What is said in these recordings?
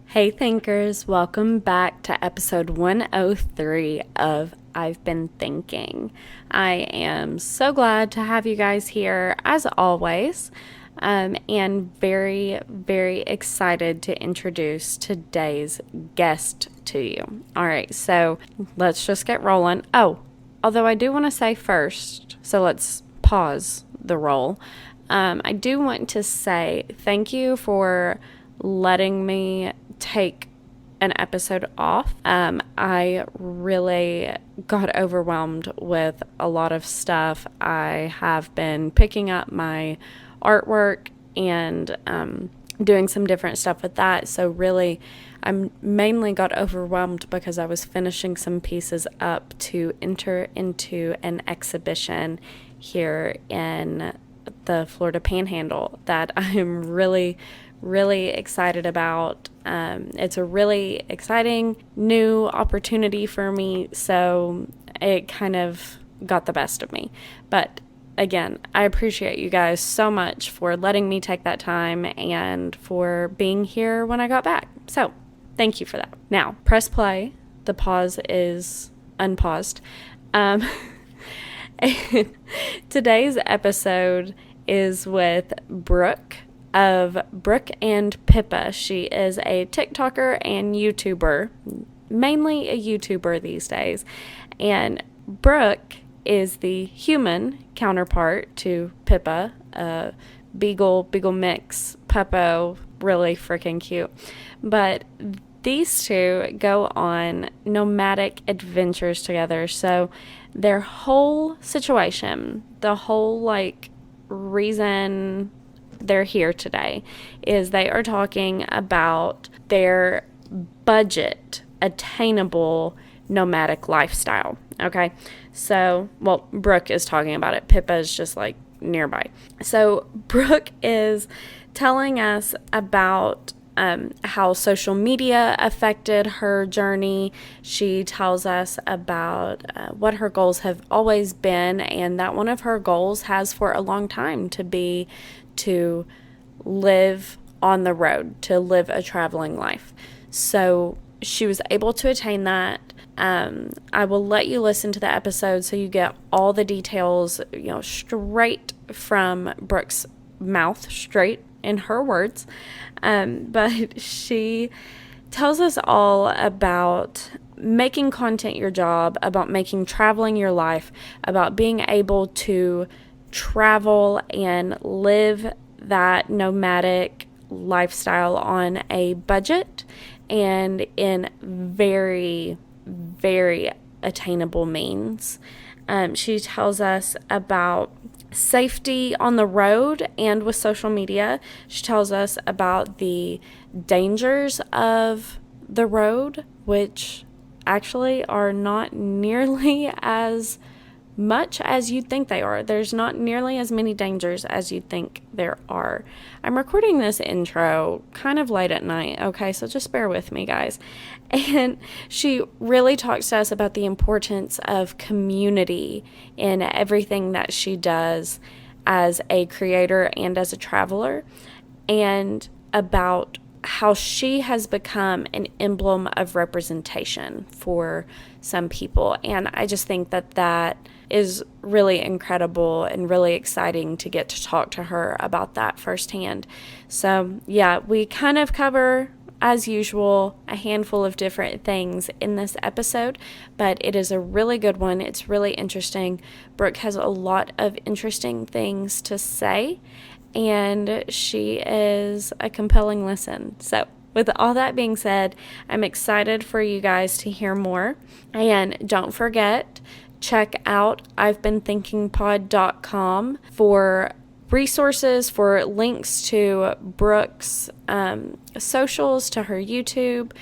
Hey thinkers, welcome back to episode 103 of I've Been Thinking. I am so glad to have you guys here as always, and very, very excited to introduce today's guest to you. All right, so let's just get rolling. Oh, although I do want to say first, so let's pause the roll. I do want to say thank you for letting me take an episode off. I really got overwhelmed with a lot of stuff. I have been picking up my artwork and doing some different stuff with that. So really, I mainly got overwhelmed because I was finishing some pieces up to enter into an exhibition here in the Florida Panhandle that I'm really excited about. It's a really exciting new opportunity for me, so it kind of got the best of me. But again, I appreciate you guys so much for letting me take that time and for being here when I got back. So thank you for that. Now, press play. The pause is unpaused. Today's episode is with Brooke of Brooke and Pippa. She is a TikToker and YouTuber, mainly a YouTuber these days. And Brooke is the human counterpart to Pippa, a beagle mix, puppo, really freaking cute. But these two go on nomadic adventures together. So their whole situation, the whole reason they're here today is they are talking about their budget attainable nomadic lifestyle. Okay. So, well, Brooke is talking about it. Pippa is just nearby. So Brooke is telling us about how social media affected her journey. She tells us about what her goals have always been, and that one of her goals has for a long time to live on the road, to live a traveling life. So she was able to attain that. I will let you listen to the episode so you get all the details, straight from Brooke's mouth, straight in her words. But she tells us all about making content your job, about making traveling your life, about being able to travel and live that nomadic lifestyle on a budget and in very, very attainable means. She tells us about safety on the road and with social media. She tells us about the dangers of the road, which actually are not nearly as much as you'd think they are. There's not nearly as many dangers as you'd think there are. I'm recording this intro kind of late at night, okay? So just bear with me, guys. And she really talks to us about the importance of community in everything that she does as a creator and as a traveler, and about how she has become an emblem of representation for some people. And I just think that is really incredible and really exciting to get to talk to her about that firsthand. So yeah, we kind of cover, as usual, a handful of different things in this episode, but it is a really good one. It's really interesting. Brooke has a lot of interesting things to say, and she is a compelling listen. So with all that being said, I'm excited for you guys to hear more. And don't forget, check out I'veBeenThinkingPod.com for resources, for links to Brooke's socials, to her YouTube,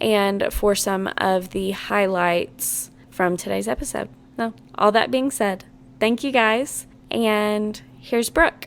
and for some of the highlights from today's episode. So, all that being said, thank you guys, and here's Brooke.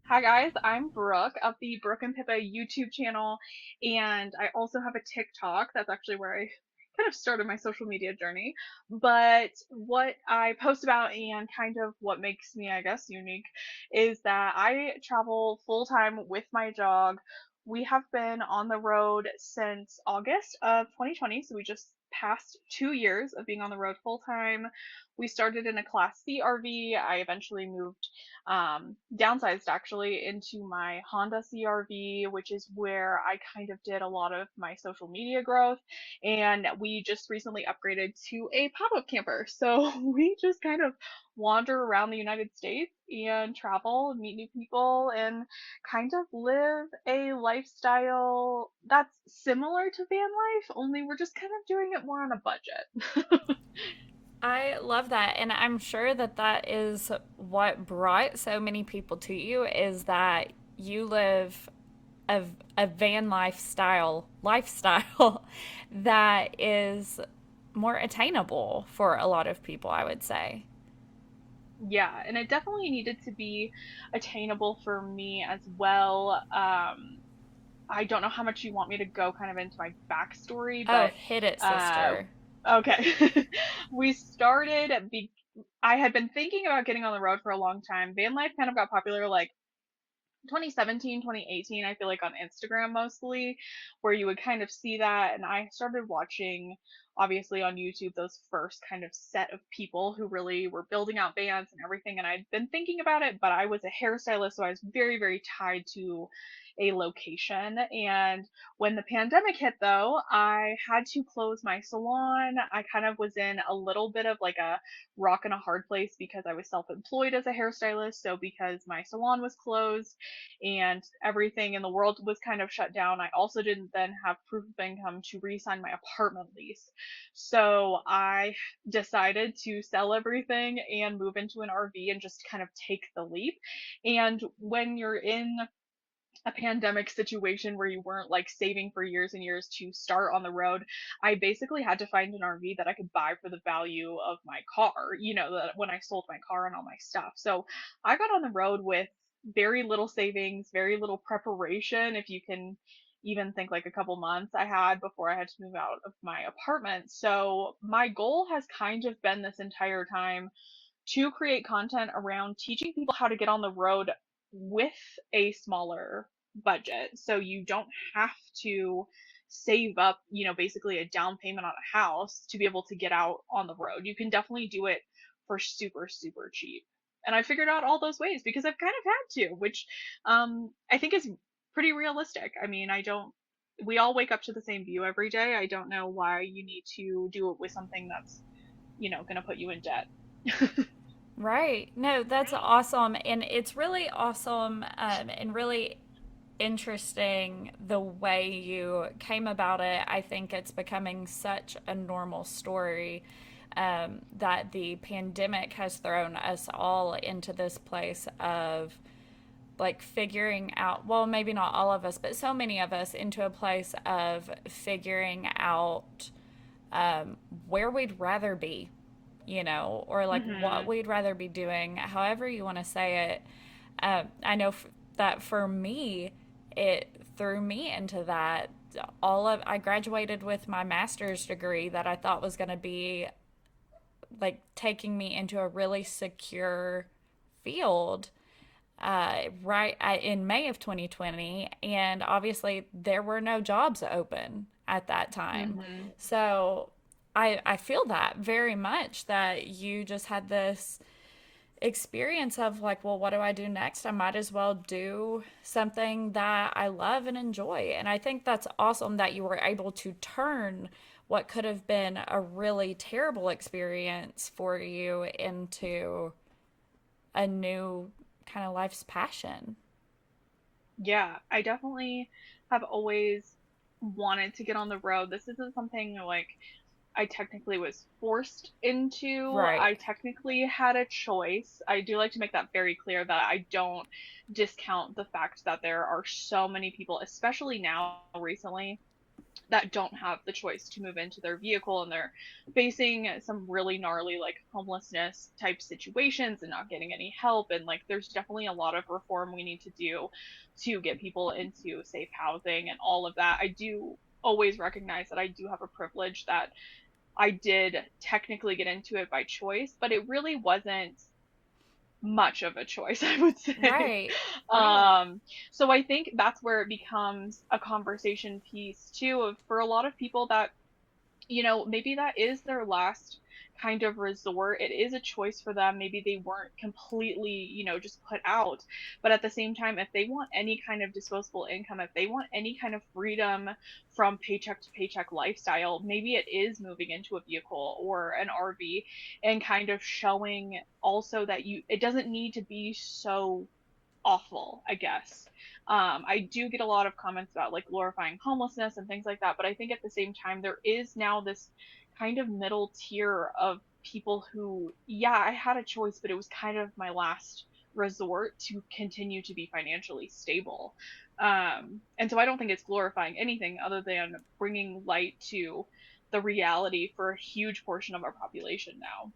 Hi guys, I'm Brooke of the Brooke and Pippa YouTube channel, and I also have a TikTok. That's actually where I kind of started my social media journey. But what I post about and kind of what makes me, I guess, unique is that I travel full time with my dog. We have been on the road since August of 2020, so we just passed 2 years of being on the road full time. We started in a Class C RV. I eventually moved downsized actually into my Honda CRV, which is where I kind of did a lot of my social media growth. And we just recently upgraded to a pop-up camper. So we just kind of wander around the United States and travel and meet new people and kind of live a lifestyle that's similar to van life, only we're just kind of doing it more on a budget. I love that, and I'm sure that that is what brought so many people to you is that you live a, a van lifestyle that is more attainable for a lot of people, I would say. Yeah, and it definitely needed to be attainable for me as well. I don't know how much you want me to go kind of into my backstory, Oh, but hit it, uh, sister. okay. We started, I had been thinking about getting on the road for a long time. Van life kind of got popular like 2017, 2018, I feel like on Instagram mostly, where you would kind of see that. And I started watching, obviously, on YouTube, those first kind of set of people who really were building out bands and everything. And I'd been thinking about it, but I was a hairstylist, so I was very, very tied to a location. And when the pandemic hit, though, I had to close my salon. I kind of was in a little bit of like a rock and a hard place because I was self employed as a hairstylist. So, because my salon was closed, and everything in the world was kind of shut down. I also didn't then have proof of income to re-sign my apartment lease. So I decided to sell everything and move into an RV and just kind of take the leap. And when you're in a pandemic situation where you weren't like saving for years and years to start on the road, I basically had to find an RV that I could buy for the value of my car, that when I sold my car and all my stuff. So I got on the road with very little savings, very little preparation, if you can even think like a couple months I had before I had to move out of my apartment. So my goal has kind of been this entire time to create content around teaching people how to get on the road with a smaller budget. So you don't have to save up, basically a down payment on a house to be able to get out on the road. You can definitely do it for super, super cheap. And I figured out all those ways because I've kind of had to, which I think is pretty realistic. I mean, we all wake up to the same view every day. I don't know why you need to do it with something that's, going to put you in debt. Right. No, that's awesome. And it's really awesome and really interesting the way you came about it. I think it's becoming such a normal story that the pandemic has thrown us all into this place of like figuring out, well, maybe not all of us, but so many of us into a place of figuring out where we'd rather be, or like what Hmm. we'd rather be doing, however you want to say it. I know that for me, it threw me into that. I graduated with my master's degree that I thought was going to be like taking me into a really secure field in May of 2020, and obviously there were no jobs open at that time. Hmm. So I feel that very much that you just had this experience of like, well, what do I do next? I might as well do something that I love and enjoy. And I think that's awesome that you were able to turn what could have been a really terrible experience for you into a new kind of life's passion. Yeah, I definitely have always wanted to get on the road. This isn't something like I technically was forced into. Right. I technically had a choice. I do like to make that very clear that I don't discount the fact that there are so many people, especially now recently, that don't have the choice to move into their vehicle, and they're facing some really gnarly like homelessness type situations and not getting any help. And like there's definitely a lot of reform we need to do to get people into safe housing and all of that. I do always recognize that I do have a privilege, that I did technically get into it by choice, but it really wasn't much of a choice, I would say. Right. So I think that's where it becomes a conversation piece too, of for a lot of people that, maybe that is their last kind of resort. It is a choice for them. Maybe they weren't completely, just put out. But at the same time, if they want any kind of disposable income, if they want any kind of freedom from paycheck to paycheck lifestyle, maybe it is moving into a vehicle or an RV and kind of showing also that it doesn't need to be so awful, I guess. I do get a lot of comments about like glorifying homelessness and things like that, but I think at the same time, there is now this kind of middle tier of people who, yeah, I had a choice, but it was kind of my last resort to continue to be financially stable. And so I don't think it's glorifying anything other than bringing light to the reality for a huge portion of our population now.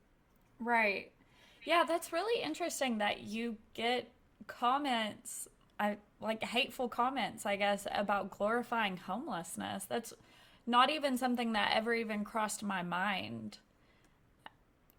Right. Yeah, that's really interesting that you get comments, like hateful comments, I guess, about glorifying homelessness. That's not even something that ever even crossed my mind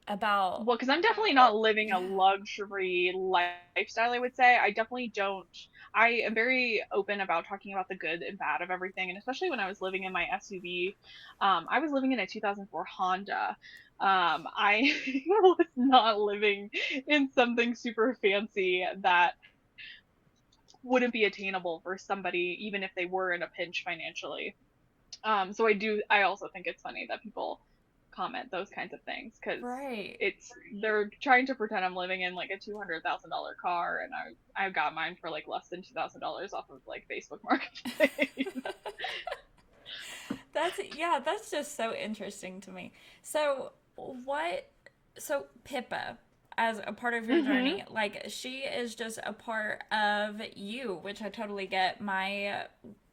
about. Well, because I'm definitely not living a Yeah. luxury lifestyle, I would say. I definitely don't. I am very open about talking about the good and bad of everything. And especially when I was living in my SUV, I was living in a 2004 Honda. I was not living in something super fancy that wouldn't be attainable for somebody, even if they were in a pinch financially. So I also think it's funny that people comment those kinds of things, because Right. they're trying to pretend I'm living in like a $200,000 car, and I got mine for like less than $2,000 off of like Facebook Marketplace. Yeah, that's just so interesting to me. So, what, so Pippa, as a part of your Hmm. journey, like she is just a part of you, which I totally get. My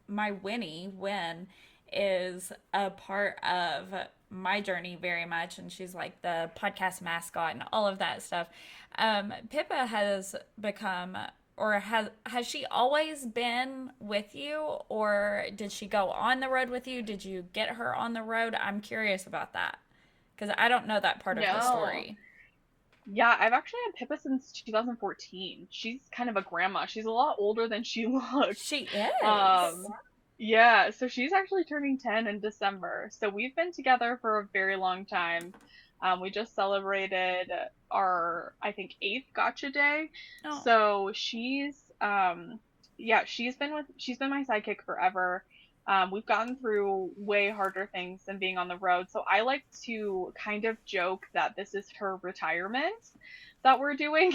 Winnie Win is a part of my journey very much, and she's like the podcast mascot and all of that stuff. Pippa has become, or has she always been with you, or did she go on the road with you? Did you get her on the road? I'm curious about that because I don't know that part of the No. story. Yeah, I've actually had Pippa since 2014. She's kind of a grandma. She's a lot older than she looks. She Um, is. yeah, so she's actually turning 10 in December. So we've been together for a very long time. We just celebrated our, I think, eighth gotcha day. Oh, So yeah, she's been my sidekick forever. We've gotten through way harder things than being on the road. So I like to kind of joke that this is her retirement that we're doing,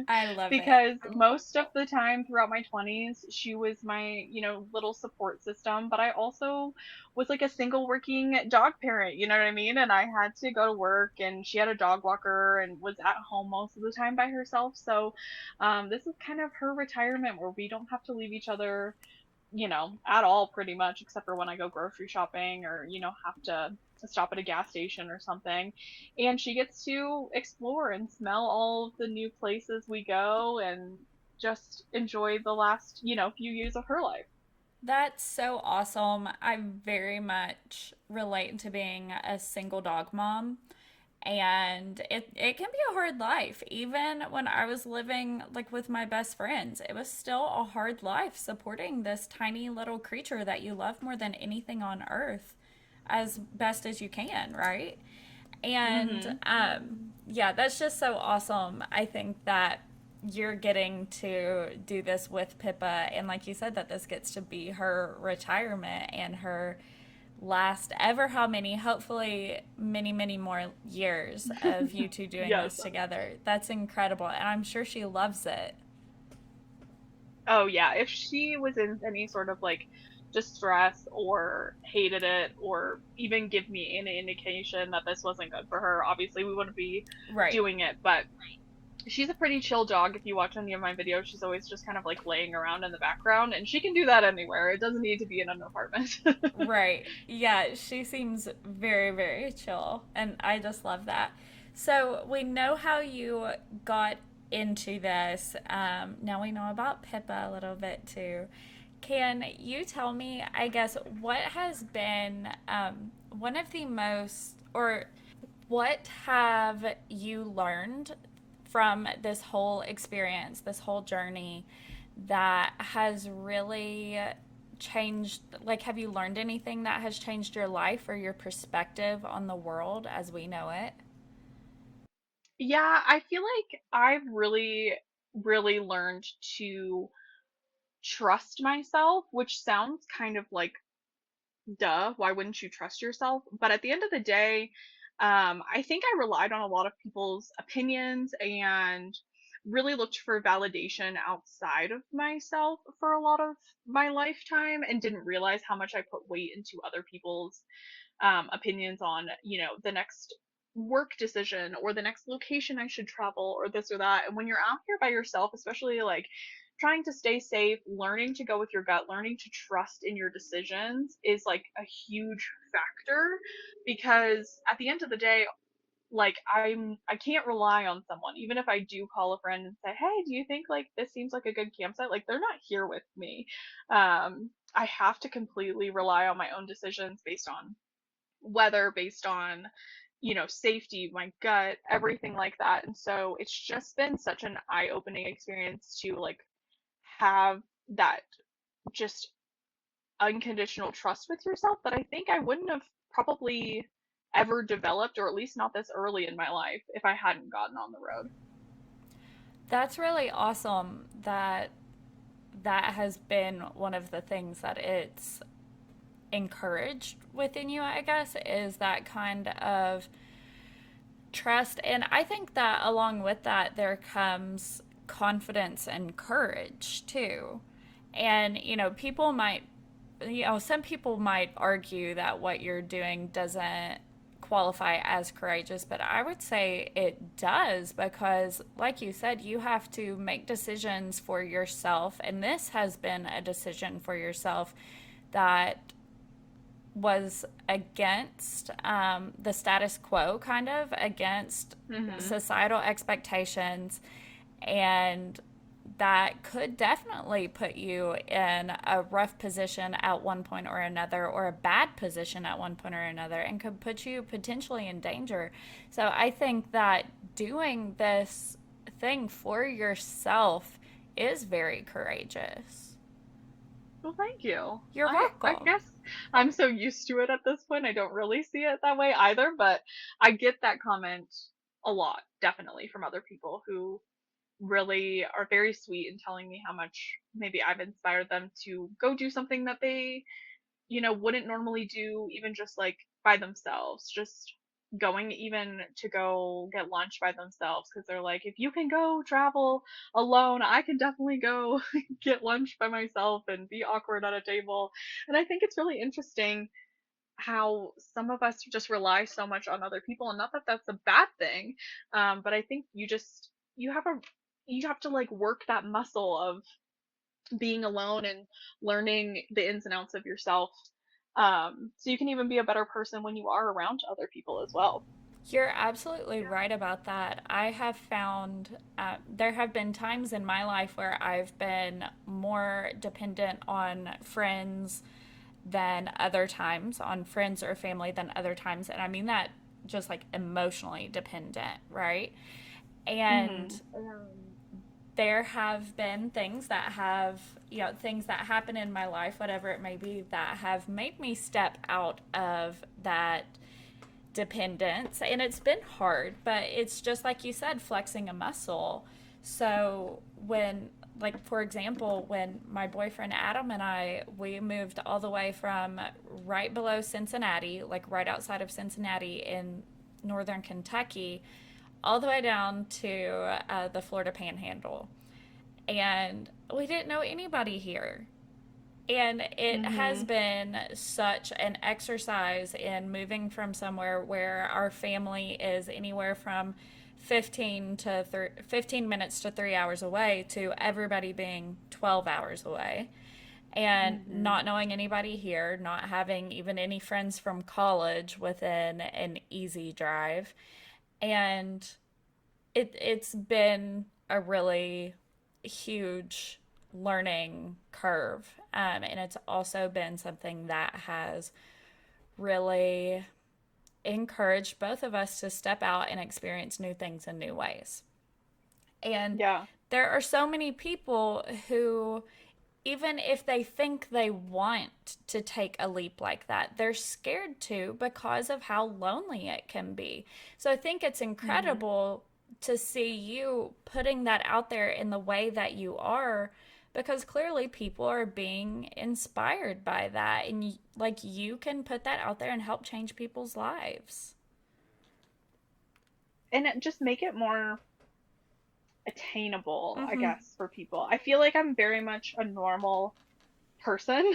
I love it. because most of the time throughout my 20s she was my, little support system, but I also was like a single working dog parent, you know what I mean? And I had to go to work, and she had a dog walker and was at home most of the time by herself. So this is kind of her retirement, where we don't have to leave each other, at all, pretty much, except for when I go grocery shopping, or, have to stop at a gas station or something. And she gets to explore and smell all of the new places we go, and just enjoy the last, few years of her life. That's so awesome. I very much relate to being a single dog mom. And it can be a hard life. Even when I was living like with my best friends, it was still a hard life supporting this tiny little creature that you love more than anything on earth as best as you can, right? And Hmm. yeah, that's just so awesome. I think that you're getting to do this with Pippa, and like you said, that this gets to be her retirement and her last ever how many, hopefully many, many more years of you two doing Yes. this together. That's incredible, and I'm sure she loves it. Oh yeah, if she was in any sort of like distress or hated it, or even give me any indication that this wasn't good for her, obviously we wouldn't be Right. doing it. But She's a pretty chill dog. If you watch any of my videos, she's always just kind of like laying around in the background, and she can do that anywhere. It doesn't need to be in an apartment. Right. Yeah, she seems very, very chill, and I just love that. So we know how you got into this. Now we know about Pippa a little bit too. Can you tell me, I guess, what has been one of the most, or what have you learned from this whole experience, this whole journey that has really changed? Like, have you learned anything that has changed your life or your perspective on the world as we know it? Yeah, I feel like I've really learned to trust myself, which sounds kind of like duh, why wouldn't you trust yourself? But at the end of the day, I think I relied on a lot of people's opinions and really looked for validation outside of myself for a lot of my lifetime and didn't realize how much I put weight into other people's opinions on, the next work decision or the next location I should travel or this or that. And when you're out here by yourself, especially like trying to stay safe, learning to go with your gut, learning to trust in your decisions is like a huge factor because at the end of the day, like I can't rely on someone even if I do call a friend and say, "Hey, do you think like this seems like a good campsite?" Like they're not here with me. I have to completely rely on my own decisions based on weather, based on, safety, my gut, everything like that. And so it's just been such an eye-opening experience to like have that just unconditional trust with yourself that I think I wouldn't have probably ever developed, or at least not this early in my life, if I hadn't gotten on the road. That's really awesome that that has been one of the things that it's encouraged within you, I guess, is that kind of trust. And I think that along with that, there comes confidence and courage too. And, some people might argue that what you're doing doesn't qualify as courageous, but I would say it does because, like you said, you have to make decisions for yourself. And this has been a decision for yourself that was against the status quo, kind of against Hmm. societal expectations, and that could definitely put you in a rough position at one point or another, or a bad position at one point or another, and could put you potentially in danger. So I think that doing this thing for yourself is very courageous. Well, thank you. You're I welcome. guess I'm so used to it at this point. I don't really see it that way either, but I get that comment a lot, definitely from other people who really are very sweet in telling me how much maybe I've inspired them to go do something that they, wouldn't normally do, even just like by themselves, just going even to go get lunch by themselves because they're like, if you can go travel alone, I can definitely go get lunch by myself and be awkward at a table. And I think it's really interesting how some of us just rely so much on other people, and not that that's a bad thing, but I think you have a you have to like work that muscle of being alone and learning the ins and outs of yourself, so you can even be a better person when you are around other people as well. You're absolutely right about that. I have found there have been times in my life where I've been more dependent on friends than other times, on friends or family than other times. And I mean that just like emotionally dependent, right? And Hmm. there have been things that have, things that happen in my life, whatever it may be, that have made me step out of that dependence. And it's been hard, but it's just like you said, flexing a muscle. So when, like, for example, when my boyfriend Adam and we moved all the way from right below Cincinnati, like right outside of Cincinnati in northern Kentucky, all the way down to the Florida Panhandle. And we didn't know anybody here. And it has Hmm. been such an exercise in moving from somewhere where our family is anywhere from 15 minutes to 3 hours away to everybody being 12 hours away, and Hmm. not knowing anybody here, not having even any friends from college within an easy drive. And it's been a really huge learning curve. And it's also been something that has really encouraged both of us to step out and experience new things in new ways. And Yeah. there are so many people who, even if they think they want to take a leap like that, they're scared to because of how lonely it can be. So I think it's Hmm. incredible to see you putting that out there in the way that you are, because clearly people are being inspired by that, and like you can put that out there and help change people's lives. And just make it more attainable, I Mhm. guess, for people. I feel like I'm very much a normal person.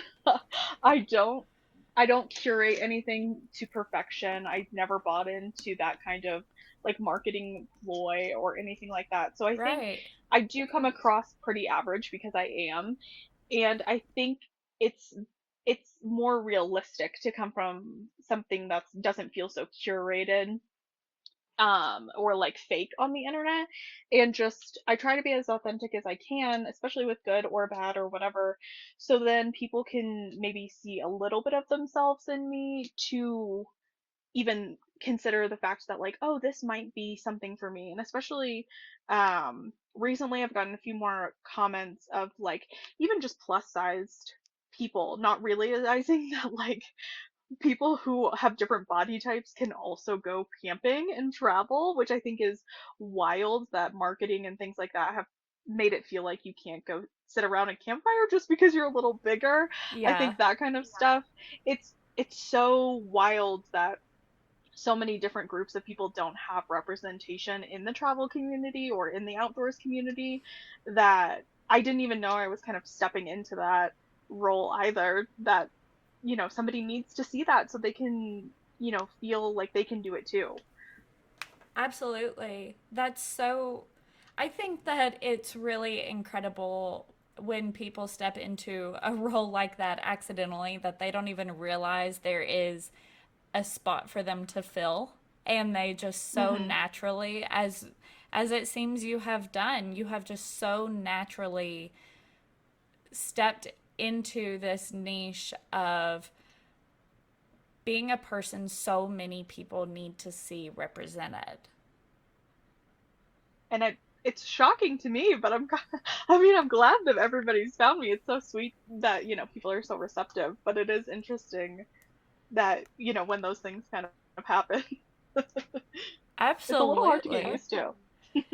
I don't I don't curate anything to perfection. I never bought into that kind of like marketing ploy or anything like that. So I think Right. I do come across pretty average because I am. And I think it's it's more realistic to come from something that doesn't feel so curated or like fake on the internet, and just I try to be as authentic as I can, especially with good or bad or whatever, so then people can maybe see a little bit of themselves in me to even consider the fact that like, oh, this might be something for me. And especially recently I've gotten a few more comments of like even just plus sized people not realizing that like people who have different body types can also go camping and travel, which I think is wild that marketing and things like that have made it feel like you can't go sit around a campfire just because you're a little bigger. I Yeah. think that kind of stuff, it's so wild that so many different groups of people don't have representation in the travel community or in the outdoors community, that I didn't even know I was kind of stepping into that role either, that somebody needs to see that so they can feel like they can do it too. Absolutely. That's so. I think that it's really incredible when people step into a role like that accidentally, that they don't even realize there is a spot for them to fill, and they just so Hmm. naturally, as it seems you have done, you have just so naturally stepped into this niche of being a person so many people need to see represented. And it's shocking to me, but I mean, I'm glad that everybody's found me. It's so sweet that people are so receptive, but it is interesting that when those things kind of happen. It's a little hard to get Absolutely. used to.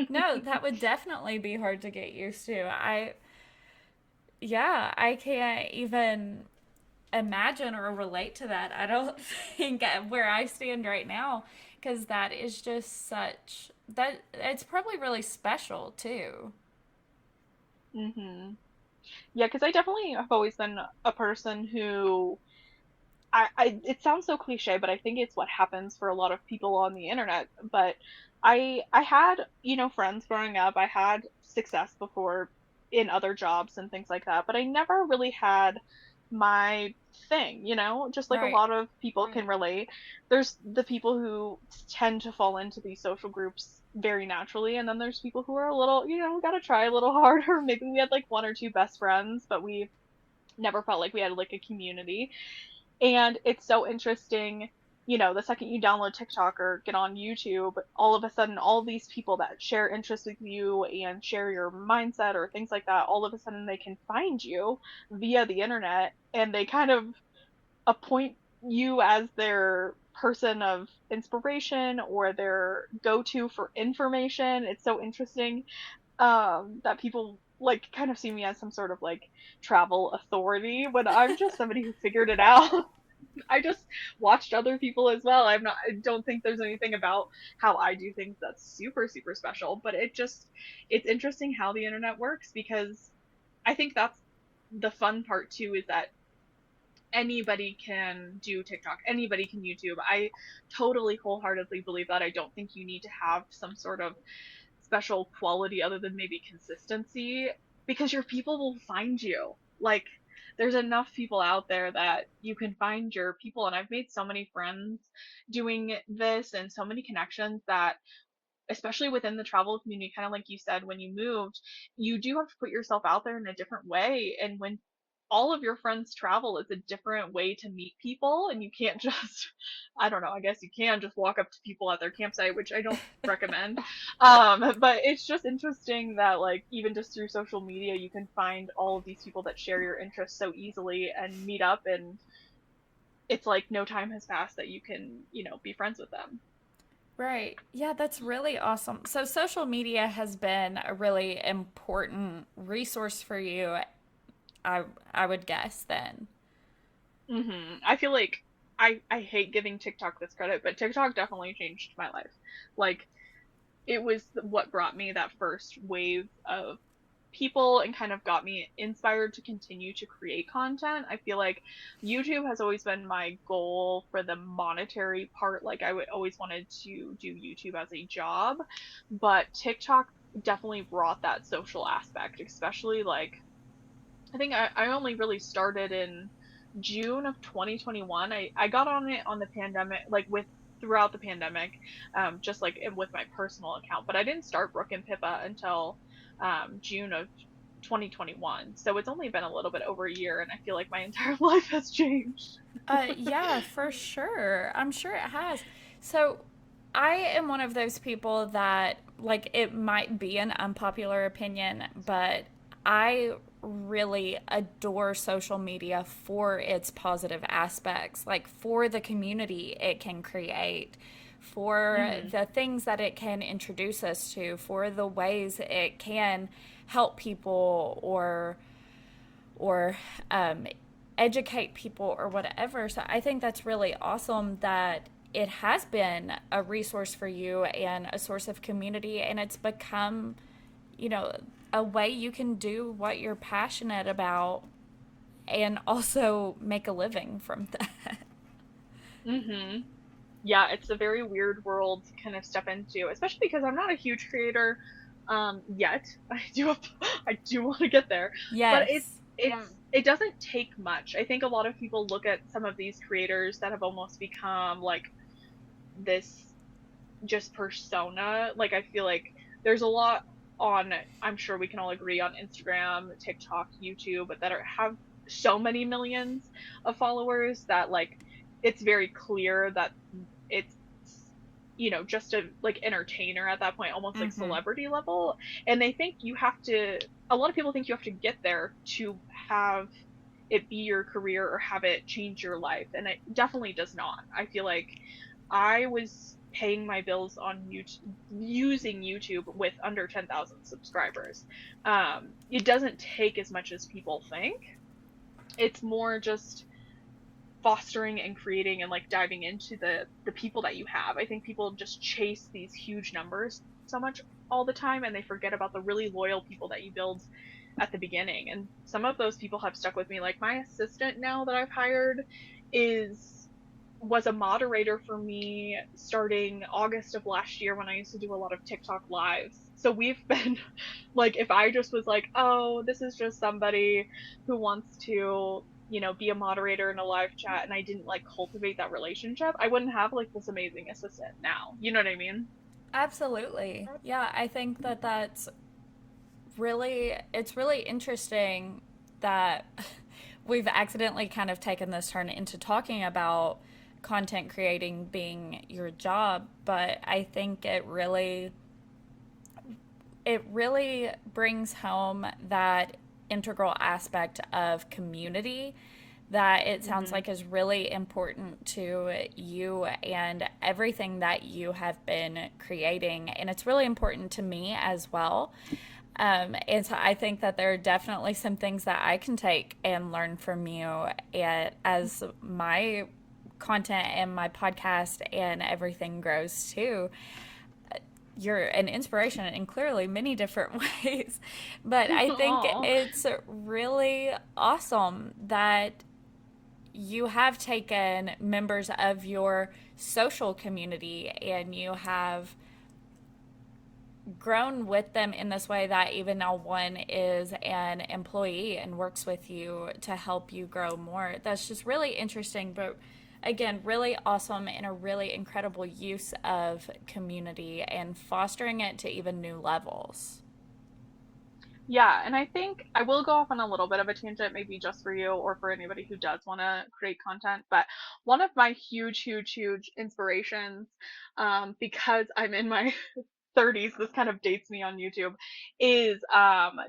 No, that would definitely be hard to get used to. Yeah, I can't even imagine or relate to that. I don't think where I stand right now, because that is just such that it's probably really special too. Hmm. Yeah, because I definitely have always been a person who I it sounds so cliche, but I think it's what happens for a lot of people on the internet. But I had, friends growing up. I had success before in other jobs and things like that, but I never really had my thing, just like a Right. lot of people can relate. There's the people who tend to fall into these social groups very naturally, and then there's people who are a little, gotta try a little harder. Maybe we had like one or two best friends, but we never felt like we had like a community. And it's so interesting, the second you download TikTok or get on YouTube, all of a sudden, all these people that share interests with you and share your mindset or things like that, all of a sudden they can find you via the internet, and they kind of appoint you as their person of inspiration or their go-to for information. It's so interesting that people like kind of see me as some sort of like travel authority when I'm just somebody who figured it out. I just watched other people as well. I don't think there's anything about how I do things that's super, super special, but it's interesting how the internet works, because I think that's the fun part too, is that anybody can do TikTok, anybody can YouTube. I totally wholeheartedly believe that. I don't think you need to have some sort of special quality other than maybe consistency, because your people will find you. Like, there's enough people out there that you can find your people. And I've made so many friends doing this and so many connections that, especially within the travel community, kind of like you said, when you moved, you do have to put yourself out there in a different way. And when all of your friends travel, it's a different way to meet people. And you can't just, I don't know, I guess you can just walk up to people at their campsite, which I don't recommend. But it's just interesting that, like, even just through social media, you can find all of these people that share your interests so easily and meet up. And it's like no time has passed that you can, be friends with them. Right. Yeah, that's really awesome. So, social media has been a really important resource for you, I I would guess then. I feel like I hate giving TikTok this credit, but TikTok definitely changed my life. Like, it was what brought me that first wave of people and kind of got me inspired to continue to create content. I feel like YouTube has always been my goal for the monetary part. Like, I would always wanted to do YouTube as a job, but TikTok definitely brought that social aspect, especially like, I think I only really started in June of 2021. I got on it on the pandemic, like with throughout the pandemic, just like with my personal account. But I didn't start Brooke and Pippa until June of 2021. So it's only been a little bit over a year, and I feel like my entire life has changed. Yeah, for sure. I'm sure it has. So, I am one of those people that, like, it might be an unpopular opinion, but I really adore social media for its positive aspects, like for the community it can create, for Hmm. the things that it can introduce us to, for the ways it can help people or um, educate people or whatever. So I think that's really awesome that it has been a resource for you and a source of community, and it's become, you know, a way you can do what you're passionate about and also make a living from that. Hmm. Yeah, it's a very weird world to kind of step into, especially because I'm not a huge creator yet. I do want to get there, but Yes. it doesn't take much. I think a lot of people look at some of these creators that have almost become like this just persona. Like, I feel like there's a lot on, I'm sure we can all agree, on Instagram, TikTok, YouTube, that have so many millions of followers that, like, it's very clear that it's, just a like entertainer at that point, almost like Mm-hmm. celebrity level. And they think you have to, a lot of people think you have to get there to have it be your career or have it change your life, and it definitely does not. I feel like I was paying my bills on YouTube, using YouTube with under 10,000 subscribers. It doesn't take as much as people think. It's more just fostering and creating and like diving into the people that you have. I think people just chase these huge numbers so much all the time, and they forget about the really loyal people that you build at the beginning. And some of those people have stuck with me. Like, my assistant now that I've hired is was a moderator for me starting August of last year when I used to do a lot of TikTok lives. So we've been like, if I just was like, oh, this is just somebody who wants to, be a moderator in a live chat, and I didn't like cultivate that relationship, I wouldn't have like this amazing assistant now. You know what I mean? Absolutely. Yeah, I think that it's really interesting that we've accidentally kind of taken this turn into talking about content creating being your job, but I think it really brings home that integral aspect of community that it sounds Hmm. like is really important to you and everything that you have been creating. And it's really important to me as well. And so I think that there are definitely some things that I can take and learn from you as my content and my podcast and everything grows too. You're an inspiration in clearly many different ways. But I think Aw. it's really awesome that you have taken members of your social community and you have grown with them in this way that even now one is an employee and works with you to help you grow more. That's just really interesting, but again, really awesome and a really incredible use of community and fostering it to even new levels. Yeah, and I think I will go off on a little bit of a tangent, maybe just for you or for anybody who does want to create content. But one of my huge, huge, huge inspirations, because I'm in my 30s, this kind of dates me on YouTube, is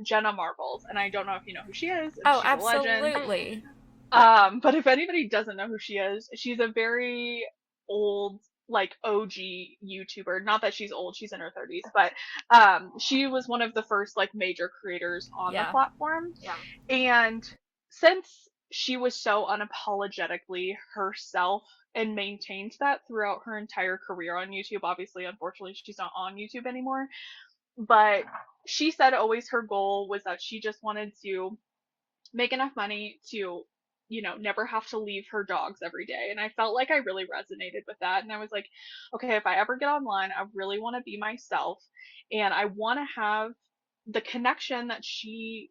Jenna Marbles. And I don't know if you know who she is, if Oh, she's a legend. absolutely. But if anybody doesn't know who she is, she's a very old, like OG YouTuber. Not that she's old, she's in her 30s, but she was one of the first like major creators on the Yeah. platform. And since she was so unapologetically herself and maintained that throughout her entire career on YouTube, obviously, unfortunately, she's not on YouTube anymore, but she said always her goal was that she just wanted to make enough money to, never have to leave her dogs every day. And I felt like I really resonated with that. And I was like, okay, if I ever get online, I really want to be myself and I want to have the connection that she,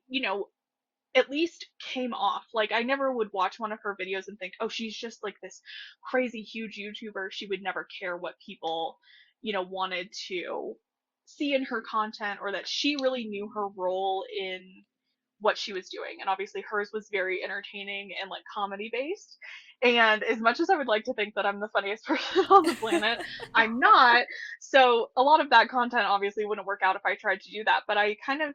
at least came off. Like I never would watch one of her videos and think, oh, she's just like this crazy huge YouTuber. She would never care what people, wanted to see in her content or that she really knew her role in what she was doing. And obviously hers was very entertaining and like comedy based. And as much as I would like to think that I'm the funniest person on the planet, I'm not. So a lot of that content obviously wouldn't work out if I tried to do that. But I kind of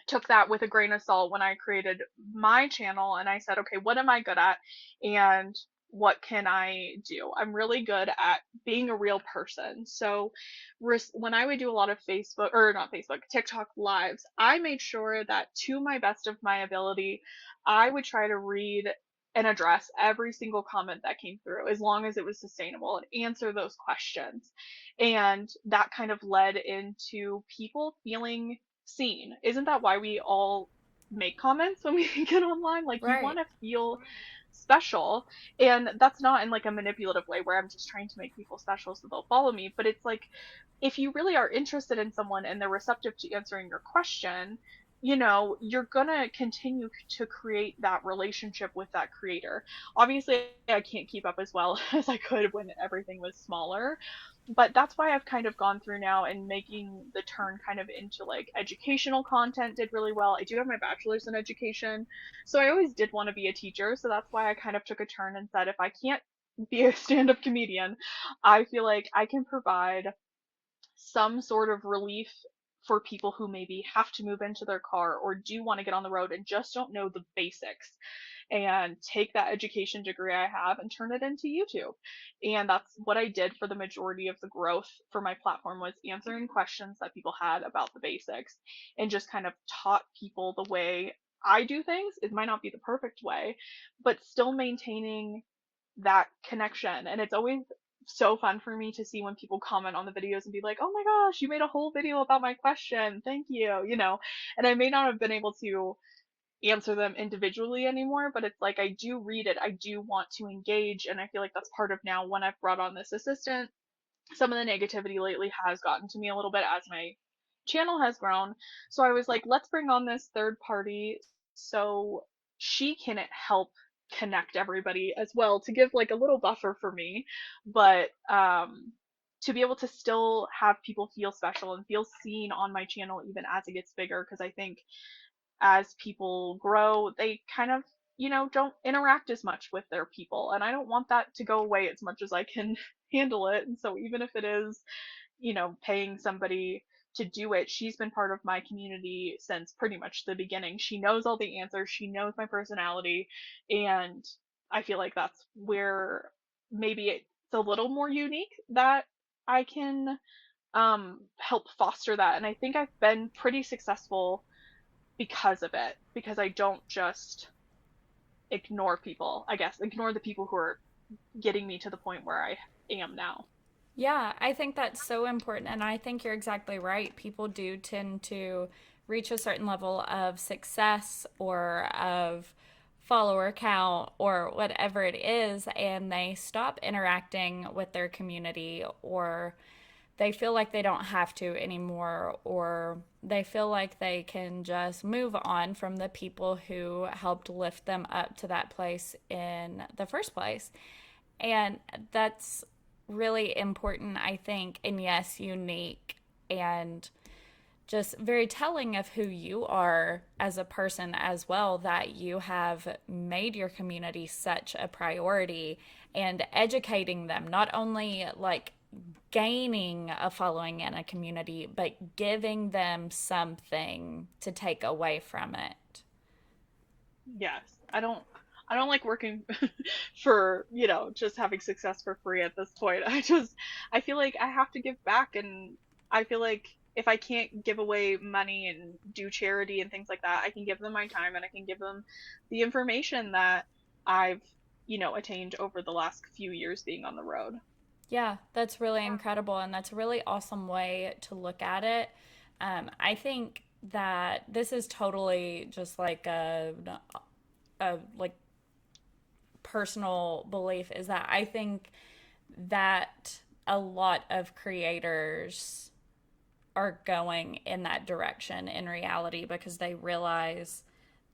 took that with a grain of salt when I created my channel and I said, okay, what am I good at? And what can I do? I'm really good at being a real person. So when I would do a lot of Facebook or not Facebook, TikTok lives, I made sure that to my best of my ability, I would try to read and address every single comment that came through as long as it was sustainable and answer those questions. And that kind of led into people feeling seen. Isn't that why we all make comments when we get online? Like you Right. want to feel special. And that's not in like a manipulative way where I'm just trying to make people special so they'll follow me, but it's like if you really are interested in someone and they're receptive to answering your question, you're gonna continue to create that relationship with that creator. Obviously, I can't keep up as well as I could when everything was smaller, but that's why I've kind of gone through now and making the turn kind of into like educational content did really well. I do have my bachelor's in education, so I always did want to be a teacher, so that's why I kind of took a turn and said if I can't be a stand-up comedian, I feel like I can provide some sort of relief for people who maybe have to move into their car or do want to get on the road and just don't know the basics and take that education degree I have and turn it into YouTube. And that's what I did for the majority of the growth for my platform was answering questions that people had about the basics and just kind of taught people the way I do things. It might not be the perfect way, but still maintaining that connection. And it's always so fun for me to see when people comment on the videos and be like, oh my gosh, you made a whole video about my question. Thank you. And I may not have been able to answer them individually anymore, but it's like I do read it. I do want to engage. And I feel like that's part of now when I've brought on this assistant. Some of the negativity lately has gotten to me a little bit as my channel has grown. So I was like, let's bring on this third party so she can help connect everybody as well to give like a little buffer for me, but to be able to still have people feel special and feel seen on my channel even as it gets bigger because I think as people grow, they kind of, don't interact as much with their people. And I don't want that to go away as much as I can handle it. And so even if it is, paying somebody to do it, she's been part of my community since pretty much the beginning. She knows all the answers, she knows my personality. And I feel like that's where maybe it's a little more unique that I can help foster that. And I think I've been pretty successful because of it, because I don't just ignore people, I guess, ignore the people who are getting me to the point where I am now. Yeah, I think that's so important. And I think you're exactly right. People do tend to reach a certain level of success or of follower count or whatever it is, and they stop interacting with their community, or they feel like they don't have to anymore, or they feel like they can just move on from the people who helped lift them up to that place in the first place. And that's really important, I think, and yes, unique, and just very telling of who you are as a person as well, that you have made your community such a priority and educating them, not only like gaining a following in a community, but giving them something to take away from it. Yes. I don't like working for, just having success for free at this point. I feel like I have to give back, and I feel like if I can't give away money and do charity and things like that, I can give them my time and I can give them the information that I've, attained over the last few years being on the road. Yeah, that's really incredible, and that's a really awesome way to look at it. I think that this is totally just like a like personal belief, is that I think that a lot of creators are going in that direction in reality, because they realize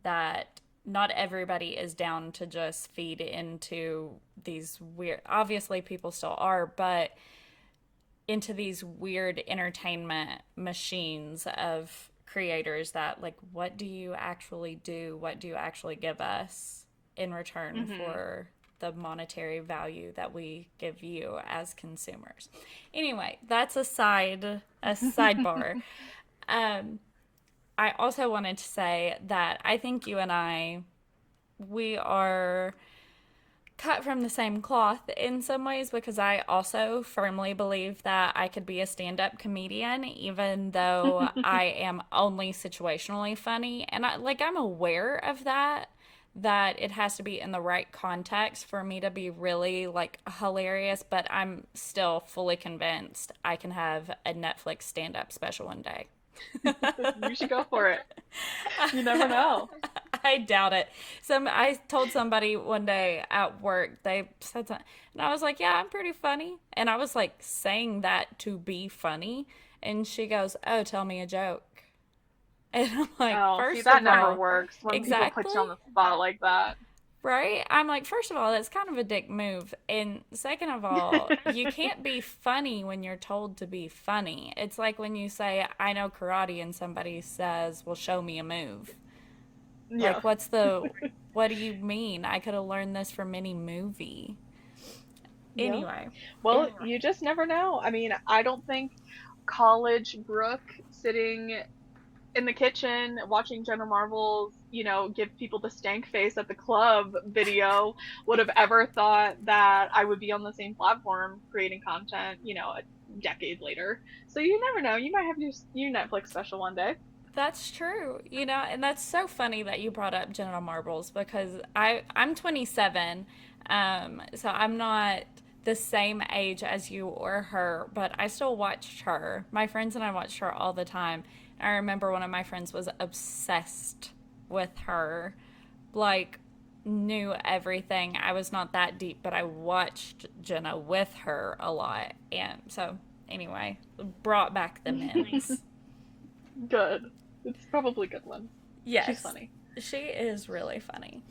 that not everybody is down to just feed into these weird, obviously people still are, but into these weird entertainment machines of creators that, like, what do you actually do? What do you actually give us in return Hmm. for the monetary value that we give you as consumers? Anyway, that's a sidebar. Um, I also wanted to say that I think you and I, we are cut from the same cloth in some ways, because I also firmly believe that I could be a stand up comedian, even though I am only situationally funny. And I'm aware of that, that it has to be in the right context for me to be really like hilarious, but I'm still fully convinced I can have a Netflix stand up special one day. You should go for it. You never know. I doubt it. I told somebody one day at work, they said something, and I was like, "Yeah, I'm pretty funny," and I was like saying that to be funny, and she goes, "Oh, tell me a joke," and I'm like, Oh, see, first that of never all, works when people put you exactly. on the spot like that. Right? I'm like, first of all, that's kind of a dick move. And second of all, you can't be funny when you're told to be funny. It's like when you say, I know karate, and somebody says, well, show me a move. Yeah. Like, what do you mean? I could have learned this from any movie. Yeah. Anyway, Well, you just never know. I mean, I don't think college Brooke sitting in the kitchen watching Jenna Marbles, give people the stank face at the club video would have ever thought that I would be on the same platform creating content, a decade later. So you never know. You might have your Netflix special one day. that's true, and that's so funny that you brought up Genital Marbles, because I'm 27, so I'm not the same age as you or her, but I still watched her. My friends and I watched her all the time. I remember one of my friends was obsessed with her, like knew everything. I was not that deep, but I watched Jenna with her a lot, and so anyway, brought back the memes. Good. It's probably good one. She's Yes, funny. she is really funny.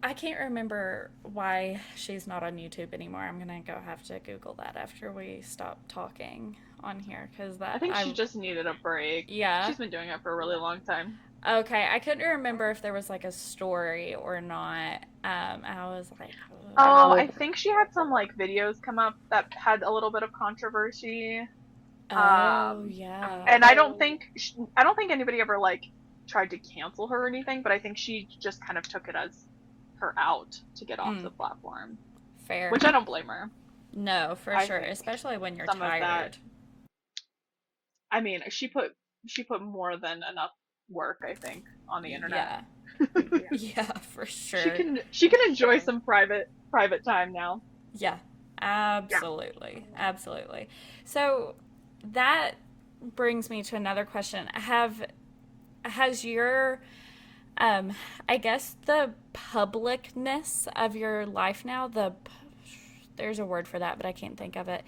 I can't remember why she's not on YouTube anymore. I'm gonna go have to Google that after we stop talking on here, because I that think she I just needed a break. yeah. She's been doing it for a really long time. Okay, I couldn't remember if there was like a story or not. I was like, I think she had some like videos come up that had a little bit of controversy. oh Um, yeah. and I don't think anybody ever like tried to cancel her or anything, but I think she just kind of took it as her out to get off Mm, the platform, fair. which I don't blame her. No, for I sure, think especially when you're some of that, tired. I mean, she put more than enough work, I think, on the internet. Yeah. Yeah, for She sure. can enjoy some private time now. Yeah, absolutely. Absolutely. So that brings me to another question. Has your Um, I guess the publicness of your life now, there's a word for that, but I can't think of it.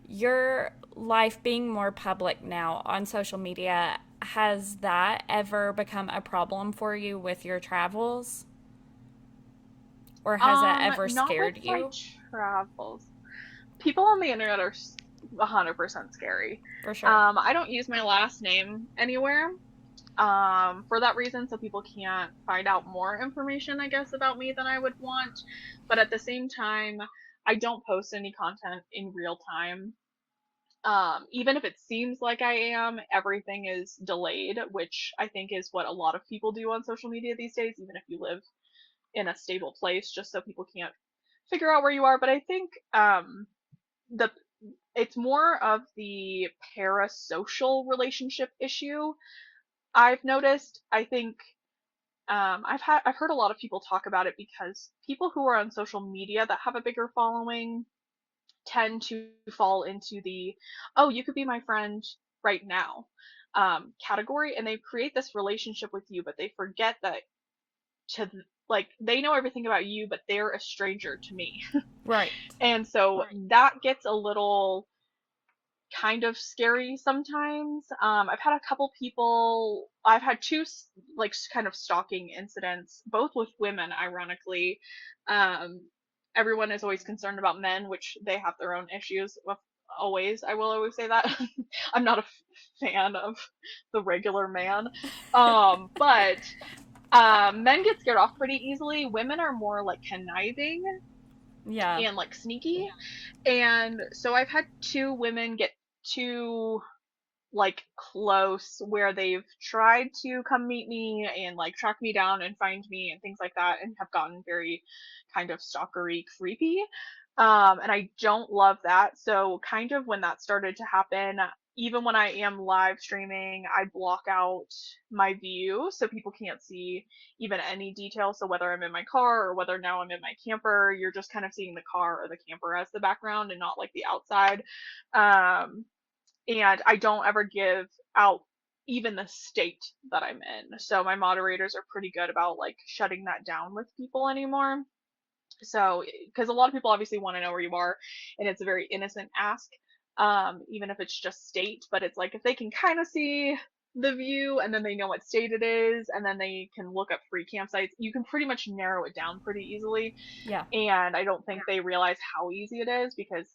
Your life being more public now on social media, has that ever become a problem for you with your travels? Or has that ever Not with scared my you? travels. People on the internet are 100% scary. For sure. I don't use my last name anywhere. For that reason, so people can't find out more information, I guess, about me than I would want. But at the same time, I don't post any content in real time. Even if it seems like I am, everything is delayed, which I think is what a lot of people do on social media these days, even if you live in a stable place, just so people can't figure out where you are. But I think the it's more of the parasocial relationship issue I've noticed. I think I've heard a lot of people talk about it because people who are on social media that have a bigger following tend to fall into the, oh, you could be my friend right now category, and they create this relationship with you, but they forget that to like they know everything about you, but they're a stranger to me. Right. And so that gets a little kind of scary sometimes. I've had a couple people, I've had two like kind of stalking incidents, both with women, ironically. Um, Everyone is always concerned about men, which they have their own issues with. Always, I will always say that. I'm not a fan of the regular man, but men get scared off pretty easily. Women are more like conniving Yeah. and like sneaky, and so I've had two women get too like close where they've tried to come meet me and like track me down and find me and things like that, and have gotten very kind of stalkery creepy. And I don't love that. So kind of when that started to happen, even when I am live streaming, I block out my view so people can't see even any detail. So whether I'm in my car or whether now I'm in my camper, you're just kind of seeing the car or the camper as the background and not like the outside. Um, and I don't ever give out even the state that I'm in. So my moderators are pretty good about like shutting that down with people anymore. So, because a lot of people obviously want to know where you are, and it's a very innocent ask, even if it's just state. But it's like if they can kind of see the view and then they know what state it is, and then they can look up free campsites, you can pretty much narrow it down pretty easily. Yeah. And I don't think they realize how easy it is because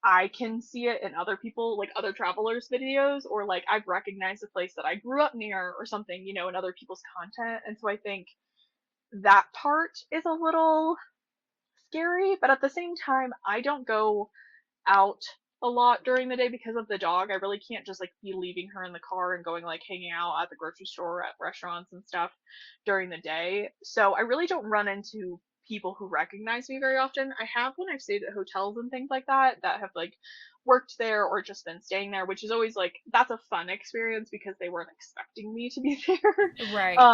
I can see it in other people, like other travelers' videos, or like I've recognized a place that I grew up near or something, in other people's content. And so I think that part is a little scary, but at the same time, I don't go out a lot during the day because of the dog. I really can't just like be leaving her in the car and going like hanging out at the grocery store, at restaurants and stuff during the day. So I really don't run into people who recognize me very often. I have when I've stayed at hotels and things like that have like worked there or just been staying there, which is always like that's a fun experience because they weren't expecting me to be there. Right.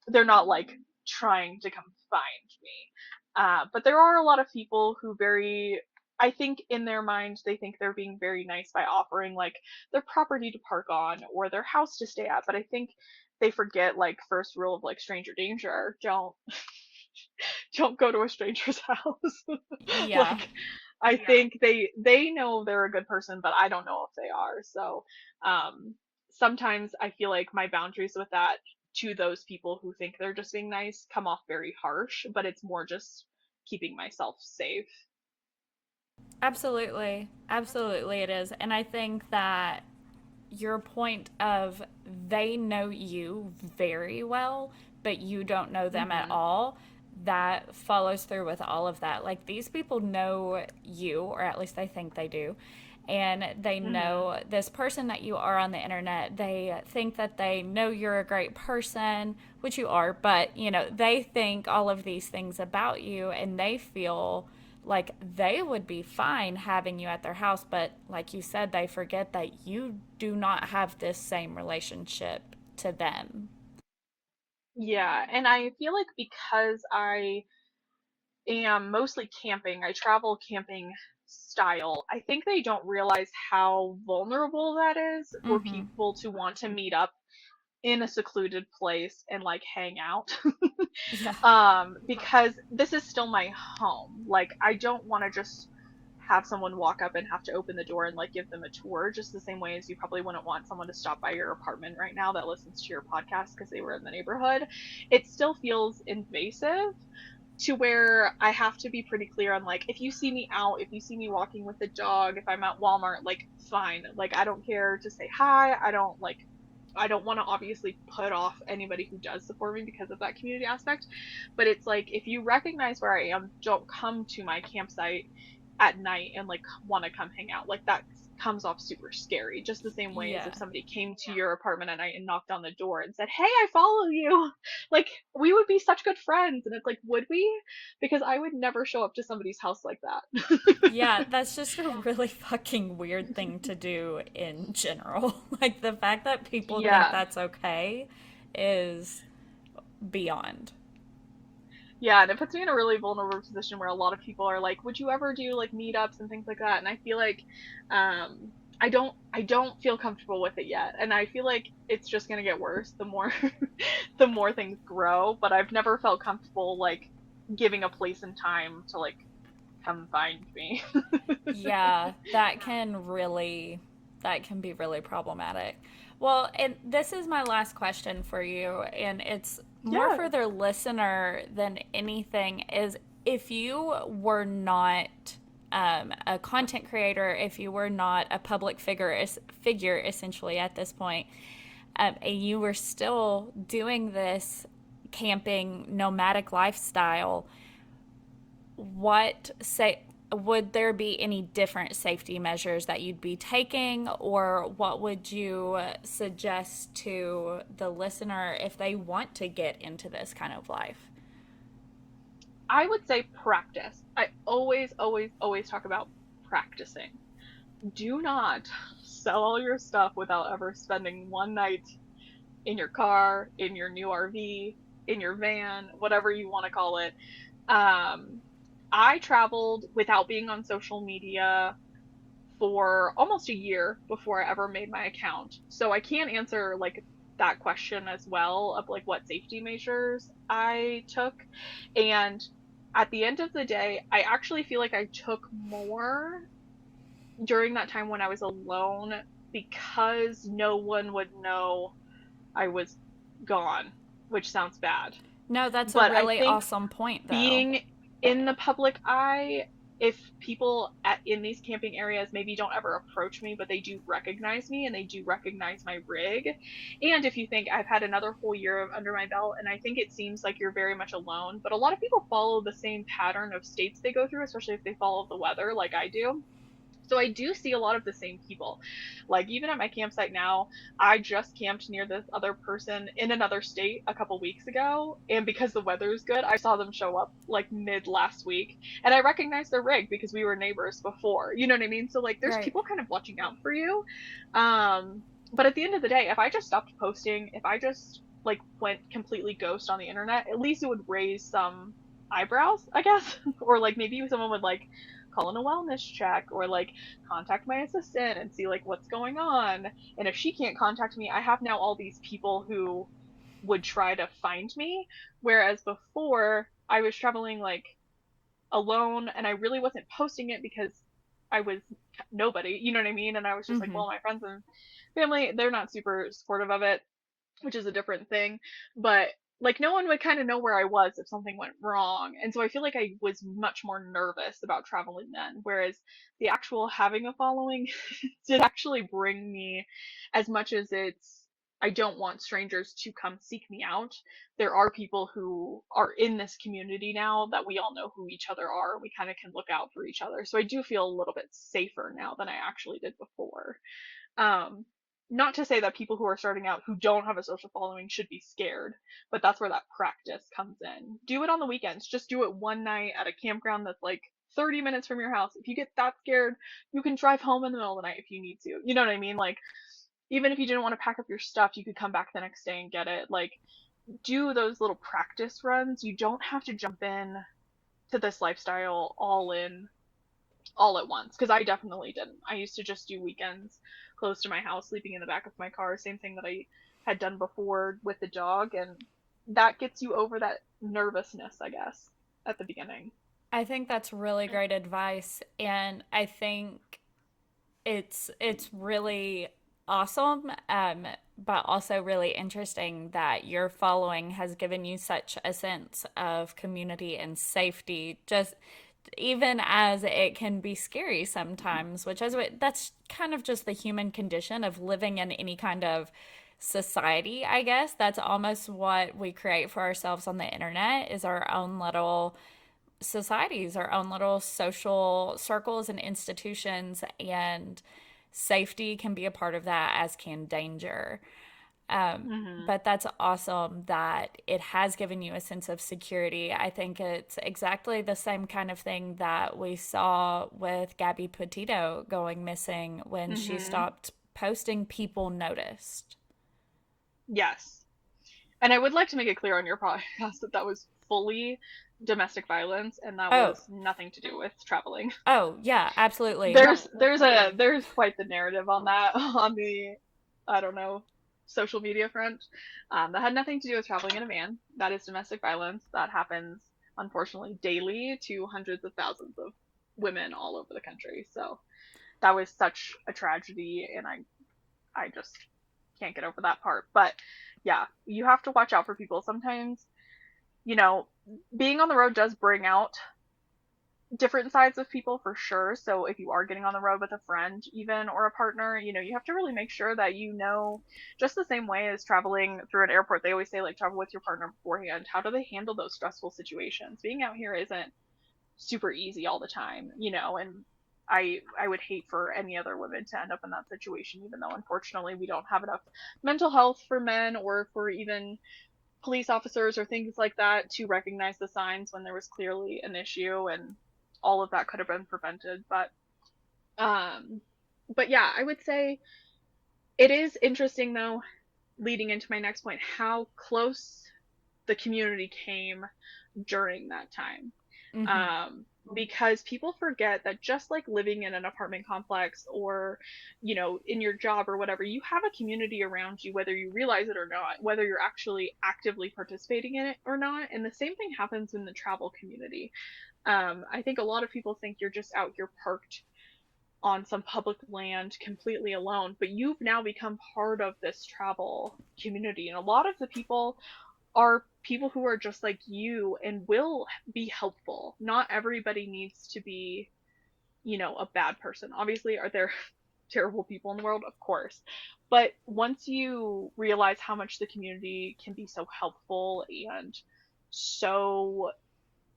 They're not like trying to come find me. But there are a lot of people who I think in their mind, they think they're being very nice by offering like their property to park on or their house to stay at. But I think they forget like first rule of like stranger danger. Don't go to a stranger's house. Yeah. Like I think they know they're a good person, but I don't know if they are. So um sometimes I feel like my boundaries with that to those people who think they're just being nice come off very harsh, but it's more just keeping myself safe. Absolutely. Absolutely, it is. And I think that your point of they know you very well, but you don't know them at Mhm. all, that follows through with all of that. Like these people know you, or at least they think they do. And they Mhm. know this person that you are on the internet. They think that they know you're a great person, which you are, but they think all of these things about you and they feel like they would be fine having you at their house, but like you said, they forget that you do not have this same relationship to them. Yeah, and I feel like because I am mostly camping, I travel camping style. I think they don't realize how vulnerable that is for Mm-hmm. people to want to meet up in a secluded place and like hang out. Yeah. Because this is still my home. Like, I don't want to just have someone walk up and have to open the door and like give them a tour, just the same way as you probably wouldn't want someone to stop by your apartment right now that listens to your podcast because they were in the neighborhood. It still feels invasive to where I have to be pretty clear on like, if you see me out, if you see me walking with the dog, if I'm at Walmart, like, fine. Like, I don't care to say hi. I don't want to obviously put off anybody who does support me because of that community aspect. But it's like, if you recognize where I am, don't come to my campsite at night and like want to come hang out. Like, that comes off super scary. Just the same way as Yeah. if somebody came to your apartment at night and knocked on the door and said, "Hey, I follow you." Like, we would be such good friends. And it's like, would we? Because I would never show up to somebody's house like that. Yeah, that's just a really fucking weird thing to do in general. Like the fact that people think Yeah. that's okay is beyond. Yeah, and it puts me in a really vulnerable position where a lot of people are like, "Would you ever do like meetups and things like that?" And I feel like I don't feel comfortable with it yet. And I feel like it's just going to get worse the more the more things grow, but I've never felt comfortable like giving a place and time to like come find me. Yeah, that can be really problematic. Well, and this is my last question for you, and it's more Yeah. for the listener than anything is if you were not a content creator, if you were not a public figure essentially at this point, and you were still doing this camping nomadic lifestyle, what say would there be any different safety measures that you'd be taking, or what would you suggest to the listener if they want to get into this kind of life? I would say practice. I always, always, always talk about practicing. Do not sell all your stuff without ever spending one night in your car, in your new RV, in your van, whatever you want to call it. Um, I traveled without being on social media for almost a year before I ever made my account. So I can answer like that question as well of like what safety measures I took. And at the end of the day, I actually feel like I took more during that time when I was alone because no one would know I was gone, which sounds bad. No, that's a But I really think awesome point though. being in the public eye, if people in these camping areas maybe don't ever approach me, but they do recognize me and they do recognize my rig. And if you think I've had another whole year under my belt, and I think it seems like you're very much alone, but a lot of people follow the same pattern of states they go through, especially if they follow the weather like I do. So I do see a lot of the same people. Like, even at my campsite now, I just camped near this other person in another state a couple weeks ago, and because the weather's good, I saw them show up like mid last week, and I recognized their rig because we were neighbors before. You know what I mean? So like there's Right. people kind of watching out for you. But at the end of the day, if I just stopped posting, if I just like went completely ghost on the internet, at least it would raise some eyebrows, I guess. Or like maybe someone would like call in a wellness check or like contact my assistant and see like what's going on. And if she can't contact me, I have now all these people who would try to find me. Whereas before, I was traveling like alone and I really wasn't posting it because I was nobody, you know what I mean? And I was just like, Mm-hmm. well, my friends and family, they're not super supportive of it, which is a different thing. But like no one would kind of know where I was if something went wrong. And so I feel like I was much more nervous about traveling then. Whereas the actual having a following did actually bring me, as much as I don't want strangers to come seek me out. There are people who are in this community now that we all know who each other are. We kind of can look out for each other. So I do feel a little bit safer now than I actually did before. Um, Not to say that people who are starting out who don't have a social following should be scared, but that's where that practice comes in. Do it on the weekends. Just do it one night at a campground that's like 30 minutes from your house. If you get that scared, you can drive home in the middle of the night if you need to. You know what I mean? Like, even if you didn't want to pack up your stuff, you could come back the next day and get it. Like, do those little practice runs. You don't have to jump in to this lifestyle all in all at once because I definitely didn't. I used to just do weekends close to my house, sleeping in the back of my car. Same thing that I had done before with the dog, and that gets you over that nervousness, I guess, at the beginning. I think that's really great advice, and I think it's really awesome, but also really interesting that your following has given you such a sense of community and safety. Just even as it can be scary sometimes, which is what that's kind of just the human condition of living in any kind of society, I guess. That's almost what we create for ourselves on the internet is our own little societies, our own little social circles and institutions, and safety can be a part of that, as can danger. Hmm. But that's awesome that it has given you a sense of security. I think it's exactly the same kind of thing that we saw with Gabby Petito going missing when she Hmm. stopped posting, people noticed. Yes. And I would like to make it clear on your podcast that that was fully domestic violence and that Oh, was nothing to do with traveling. oh, yeah, absolutely. There's quite the narrative on that on the, I don't know, social media front. That had nothing to do with traveling in a van. That is domestic violence that happens unfortunately daily to hundreds of thousands of women all over the country. So that was such a tragedy, and I just can't get over that part. But yeah, you have to watch out for people. Sometimes, you know, being on the road does bring out different sides of people for sure. So if you are getting on the road with a friend, even or a partner, you have to really make sure that just the same way as traveling through an airport. They always say like travel with your partner beforehand. How do they handle those stressful situations? Being out here isn't super easy all the time, and I would hate for any other women to end up in that situation, even though unfortunately we don't have enough mental health for men or for even police officers or things like that to recognize the signs when there was clearly an issue, and all of that could have been prevented. Um but yeah, I would say it is interesting though, leading into my next point, how close the community came during that time. Mm-hmm. um, because people forget that just like living in an apartment complex or in your job or whatever, you have a community around you whether you realize it or not, whether you're actually actively participating in it or not. And the same thing happens in the travel community. I think a lot of people think you're just out here parked on some public land completely alone, but you've now become part of this travel community, and a lot of the people are people who are just like you and will be helpful. Not everybody needs to be, a bad person. Obviously, are there terrible people in the world? Of course. But once you realize how much the community can be so helpful and so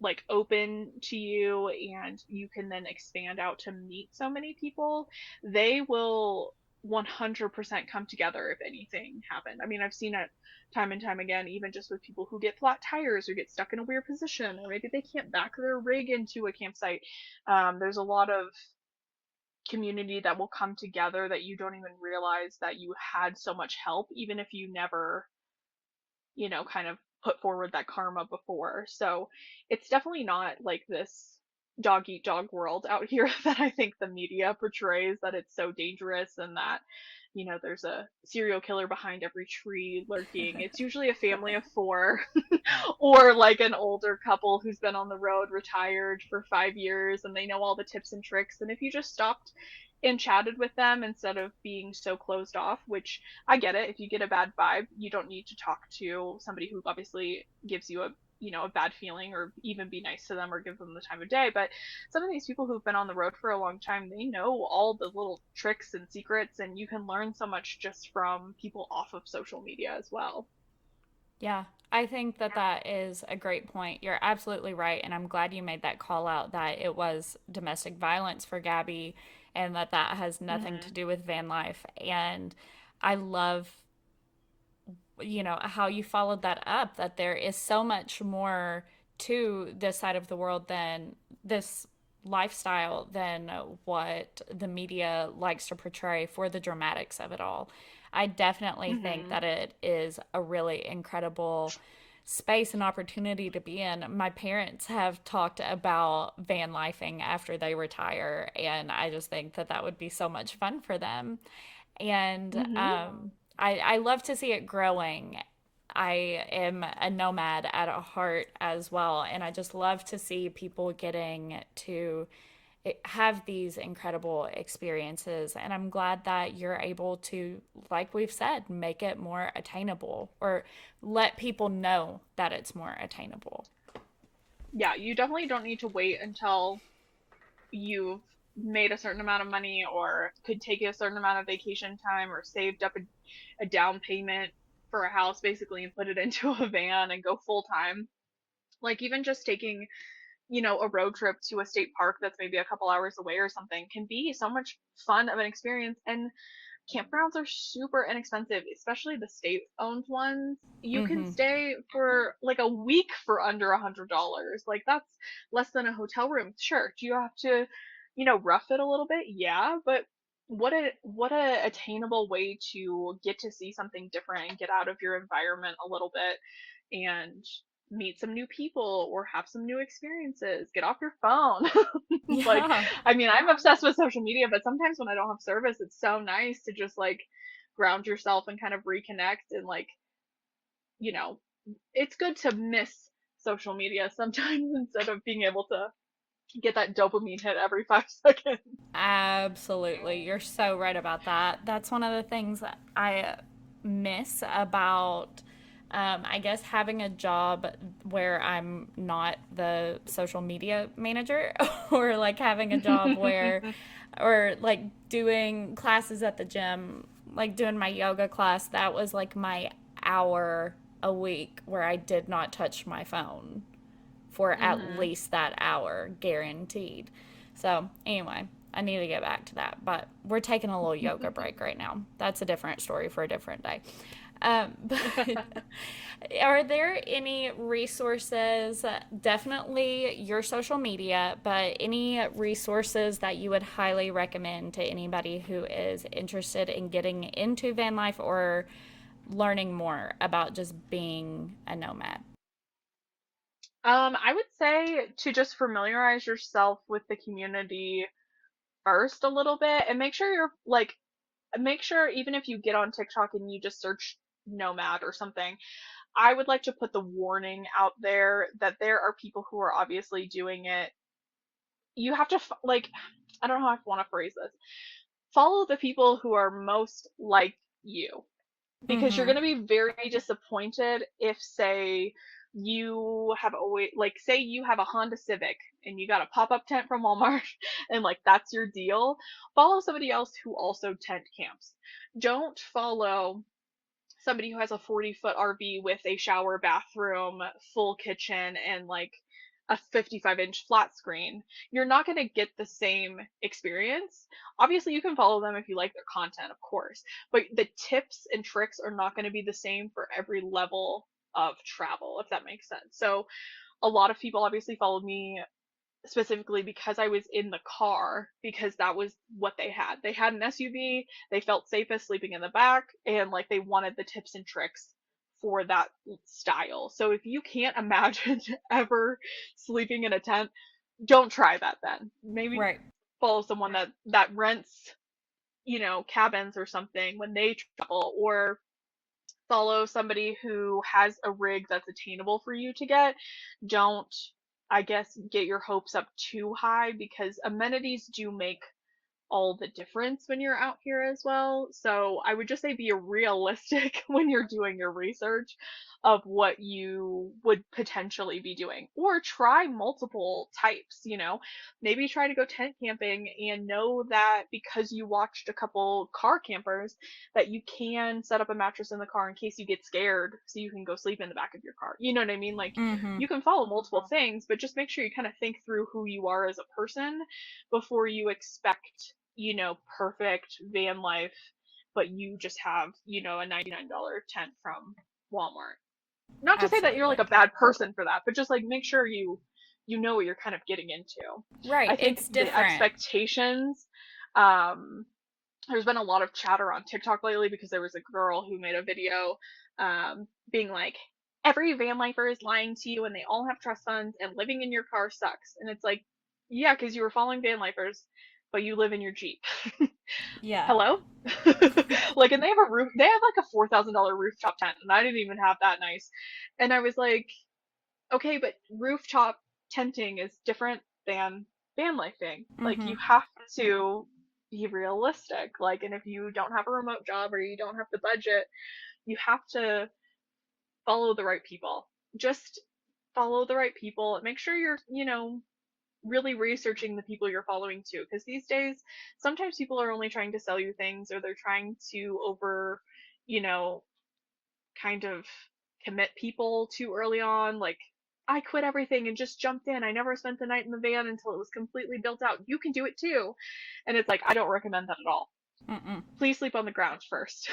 like open to you, and you can then expand out to meet so many people, they will 100% come together if anything happened. I mean, I've seen it time and time again, even just with people who get flat tires or get stuck in a weird position, or maybe they can't back their rig into a campsite. There's a lot of community that will come together that you don't even realize that you had so much help, even if you never kind of put forward that karma before. So it's definitely not like this dog eat dog world out here that I think the media portrays, that it's so dangerous and that, there's a serial killer behind every tree lurking. It's usually a family of four or like an older couple who's been on the road, retired for 5 years, and they know all the tips and tricks. And if you just stopped and chatted with them instead of being so closed off, which I get it. If you get a bad vibe, you don't need to talk to somebody who obviously gives you a bad feeling, or even be nice to them or give them the time of day. But some of these people who've been on the road for a long time, they know all the little tricks and secrets, and you can learn so much just from people off of social media as well. Yeah, I think that that is a great point. You're absolutely right. And I'm glad you made that call out that it was domestic violence for Gabby and that that has nothing to Hmm. do with van life. And I love, how you followed that up, that there is so much more to this side of the world than this lifestyle than what the media likes to portray for the dramatics of it all. I definitely think Hmm. that it is a really incredible space and opportunity to be in. My parents have talked about van lifing after they retire, and I just think that that would be so much fun for them. And Hmm. I love to see it growing. I am a nomad at a heart as well, and I just love to see people getting to have these incredible experiences. And I'm glad that you're able to, like we've said, make it more attainable or let people know that it's more attainable. Yeah, you definitely don't need to wait until you've made a certain amount of money or could take a certain amount of vacation time or saved up a down payment for a house basically and put it into a van and go full time. Like even just taking, a road trip to a state park that's maybe a couple hours away or something can be so much fun of an experience. And campgrounds are super inexpensive, especially the state-owned ones. You can Mm-hmm. stay for like a week for under $100. Like that's less than a hotel room. Sure, do you have to, rough it a little bit? Yeah, but what a attainable way to get to see something different and get out of your environment a little bit and meet some new people or have some new experiences. Get off your phone. Like, Yeah. I mean, I'm obsessed with social media, but sometimes when I don't have service, it's so nice to just like ground yourself and kind of reconnect and like, you know, it's good to miss social media sometimes instead of being able to get that dopamine hit every 5 seconds. Absolutely. You're so right about that. That's one of the things that I miss about, I guess, having a job where I'm not the social media manager or like having a job where, or like doing classes at the gym, like doing my yoga class. That was like my hour a week where I did not touch my phone for at Hmm. least that hour, guaranteed. So, anyway, I need to get back to that, but we're taking a little yoga break right now. That's a different story for a different day. But are there any resources, definitely your social media, but any resources that you would highly recommend to anybody who is interested in getting into van life or learning more about just being a nomad? I would say to just familiarize yourself with the community first a little bit and make sure you're like, make sure even if you get on TikTok and you just search nomad or something, I would like to put the warning out there that there are people who are obviously doing it. You have to, like, I don't know how I want to phrase this. Follow the people who are most like you because you're Mm-hmm. going to be very disappointed if, say, you have always, like, say you have a Honda Civic and you got a pop up tent from Walmart and, like, that's your deal. Follow somebody else who also tent camps. Don't follow somebody who has a 40-foot RV with a shower, bathroom, full kitchen, and like a 55-inch flat screen. You're not going to get the same experience. Obviously, you can follow them if you like their content, of course, but the tips and tricks are not going to be the same for every level of travel, if that makes sense. So, a lot of people obviously followed me specifically because I was in the car because that was what they had. They had an SUV, they felt safest sleeping in the back, and like they wanted the tips and tricks for that style. So if you can't imagine ever sleeping in a tent, don't try that then. Maybe Right. follow someone that rents, cabins or something when they travel or follow somebody who has a rig that's attainable for you to get. Don't, I guess, get your hopes up too high because amenities do make all the difference when you're out here as well. So I would just say be realistic when you're doing your research of what you would potentially be doing or try multiple types, maybe try to go tent camping and know that because you watched a couple car campers that you can set up a mattress in the car in case you get scared so you can go sleep in the back of your car. You know what I mean? Like Mm-hmm. you can follow multiple things, but just make sure you kind of think through who you are as a person before you expect perfect van life, but you just have, a $99 tent from Walmart. Not to say that you're like Absolutely. a bad person for that, but just like make sure you know what you're kind of getting into. Right. I think It's the different. expectations, um, there's been a lot of chatter on TikTok lately because there was a girl who made a video being like, every van lifer is lying to you and they all have trust funds and living in your car sucks. And it's like, yeah, because you were following van lifers but you live in your Jeep. Yeah. Hello? Like, and they have a roof, they have like a $4,000 rooftop tent, and I didn't even have that nice. And I was like, okay, but rooftop tenting is different than van lifing. Like, Mm-hmm. you have to be realistic. Like, and if you don't have a remote job or you don't have the budget, you have to follow the right people. Just follow the right people. Make sure you're, really researching the people you're following too. Because these days, sometimes people are only trying to sell you things, or they're trying to you know, kind of commit people too early on. Like, I quit everything and just jumped in. I never spent the night in the van until it was completely built out. You can do it too. And it's like, I don't recommend that at all. Mm-mm. Please sleep on the ground first.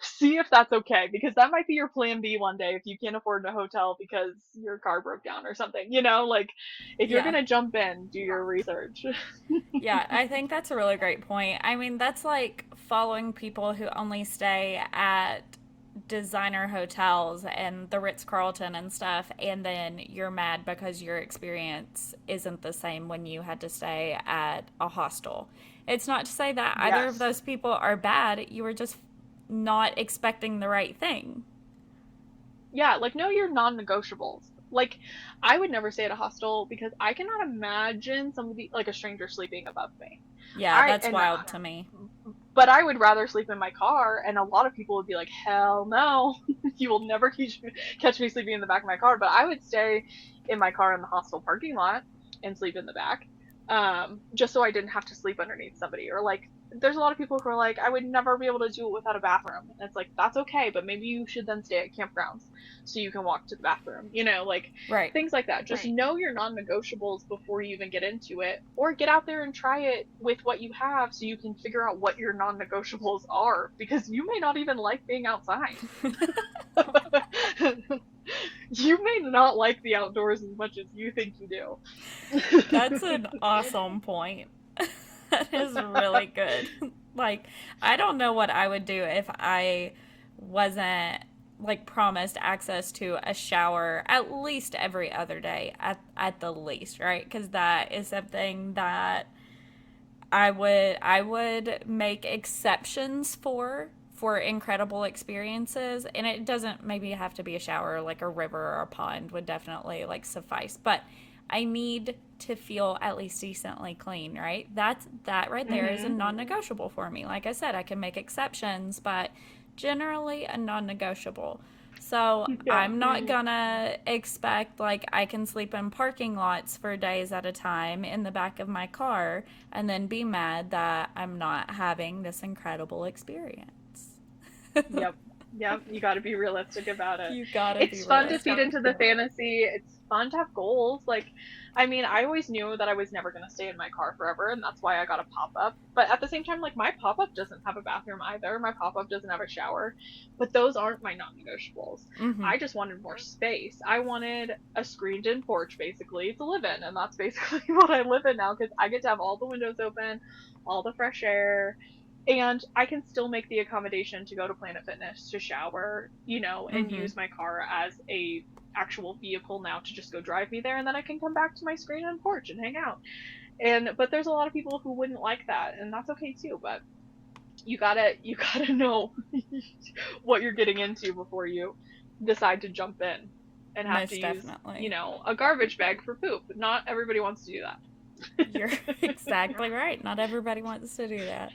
See if that's okay, because that might be your plan B one day if you can't afford a hotel because your car broke down or something. Like, if you're Yeah. gonna jump in, do your research. Yeah, I think that's a really great point. I mean, that's like following people who only stay at designer hotels and the Ritz Carlton and stuff, and then you're mad because your experience isn't the same when you had to stay at a hostel. It's not to say that either of Yes. those people are bad, you were just not expecting the right thing. Yeah, like, know your non-negotiables. Like, I would never stay at a hostel because I cannot imagine somebody, like a stranger, sleeping above me. Yeah, I that's and wild to me. But I would rather sleep in my car, and a lot of people would be like, "Hell no, you will never catch me sleeping in the back of my car." But I would stay in my car in the hostel parking lot and sleep in the back, just so I didn't have to sleep underneath somebody. Or, like, there's a lot of people who are like, "I would never be able to do it without a bathroom." And it's like, that's okay, but maybe you should then stay at campgrounds so you can walk to the bathroom. Like, Right. things like that. Just know your non-negotiables before you even get into it, or get out there and try it with what you have so you can figure out what your non-negotiables are, because you may not even like being outside. You may not like the outdoors as much as you think you That's do. an awesome point. That is really good. Like, I don't know what I would do if I wasn't like promised access to a shower at least every other day at the least, right? Because that is something that I would make exceptions for incredible experiences, and it doesn't maybe have to be a shower. Like a river or a pond would definitely like suffice, but I need to feel at least decently clean, right? That right there is a Hmm. non-negotiable for me. Like I said, I can make exceptions, but generally a non-negotiable. So Yeah. I'm not gonna expect like I can sleep in parking lots for days at a time in the back of my car and then be mad that I'm not having this incredible experience. Yep. Yep. You got to be realistic about it. You gotta be It's fun to feed realistic. into the fantasy. It's fun to have goals. Like, I mean, I always knew that I was never going to stay in my car forever, and that's why I got a pop up. But at the same time, like, my pop up doesn't have a bathroom either. My pop up doesn't have a shower. But those aren't my non negotiables. Mm-hmm. I just wanted more space. I wanted a screened in porch, basically, to live in. And that's basically what I live in now, because I get to have all the windows open, all the fresh air, and I can still make the accommodation to go to Planet Fitness to shower, and Mm-hmm. use my car as a actual vehicle now to just go drive me there, and then I can come back to my screen and porch and hang out. But there's a lot of people who wouldn't like that, and that's okay too. But you gotta know what you're getting into before you decide to jump in and have to Most use, definitely. a garbage bag for poop. Not everybody wants to do You're that. exactly right. Not everybody wants to do that.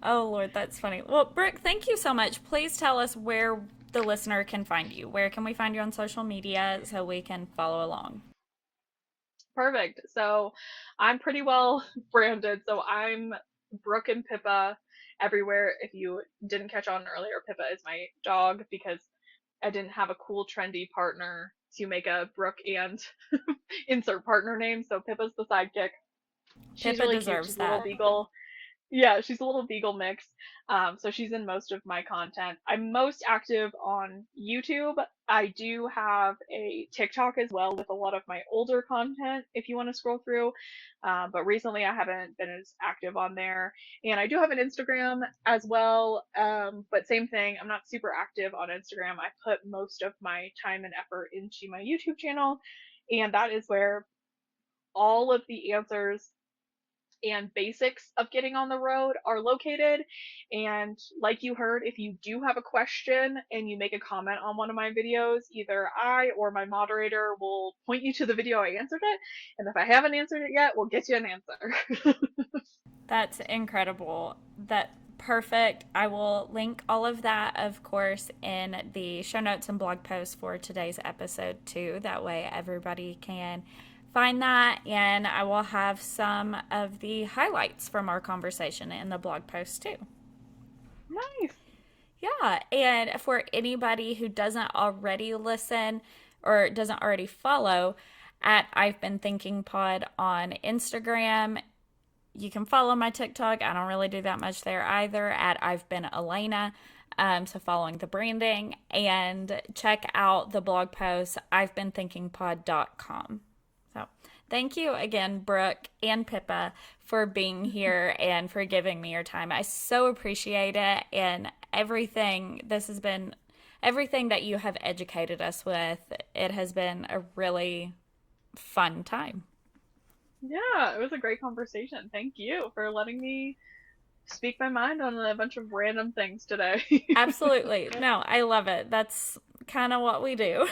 Oh, Lord, that's funny. Well, Brooke, thank you so much. Please tell us where the listener can find you. Where can we find you on social media so we can follow along? Perfect. So I'm pretty well branded. So I'm Brooke and Pippa everywhere. If you didn't catch on earlier, Pippa is my dog, because I didn't have a cool, trendy partner to make a Brooke and insert partner name. So Pippa's the sidekick. She's Pippa really cute. deserves She's a little that. beagle. Yeah, she's a little beagle mix. So she's in most of my content. I'm most active on YouTube. I do have a TikTok as well with a lot of my older content if you want to scroll through. But recently I haven't been as active on there. And I do have an Instagram as well. But same thing, I'm not super active on Instagram. I put most of my time and effort into my YouTube channel. And that is where all of the answers and basics of getting on the road are located. And like you heard, if you do have a question and you make a comment on one of my videos, either I or my moderator will point you to the video I answered it. And if I haven't answered it yet, we'll get you an answer. That's incredible. That perfect. I will link all of that, of course, in the show notes and blog posts for today's episode too. That way everybody can find that, and I will have some of the highlights from our conversation in the blog post too. Nice. Yeah, and for anybody who doesn't already listen or doesn't already follow at I've Been Thinking Pod on Instagram, you can follow my TikTok. I don't really do that much there either at I've Been Elena. So following the branding, and check out the blog post I've been thinkingpod.com. So thank you again, Brooke and Pippa, for being here and for giving me your time. I so appreciate it, and everything. This has been everything that you have educated us with. It has been a really fun time. Yeah, it was a great conversation. Thank you for letting me speak my mind on a bunch of random things today. Absolutely. No, I love it. That's kind of what we do.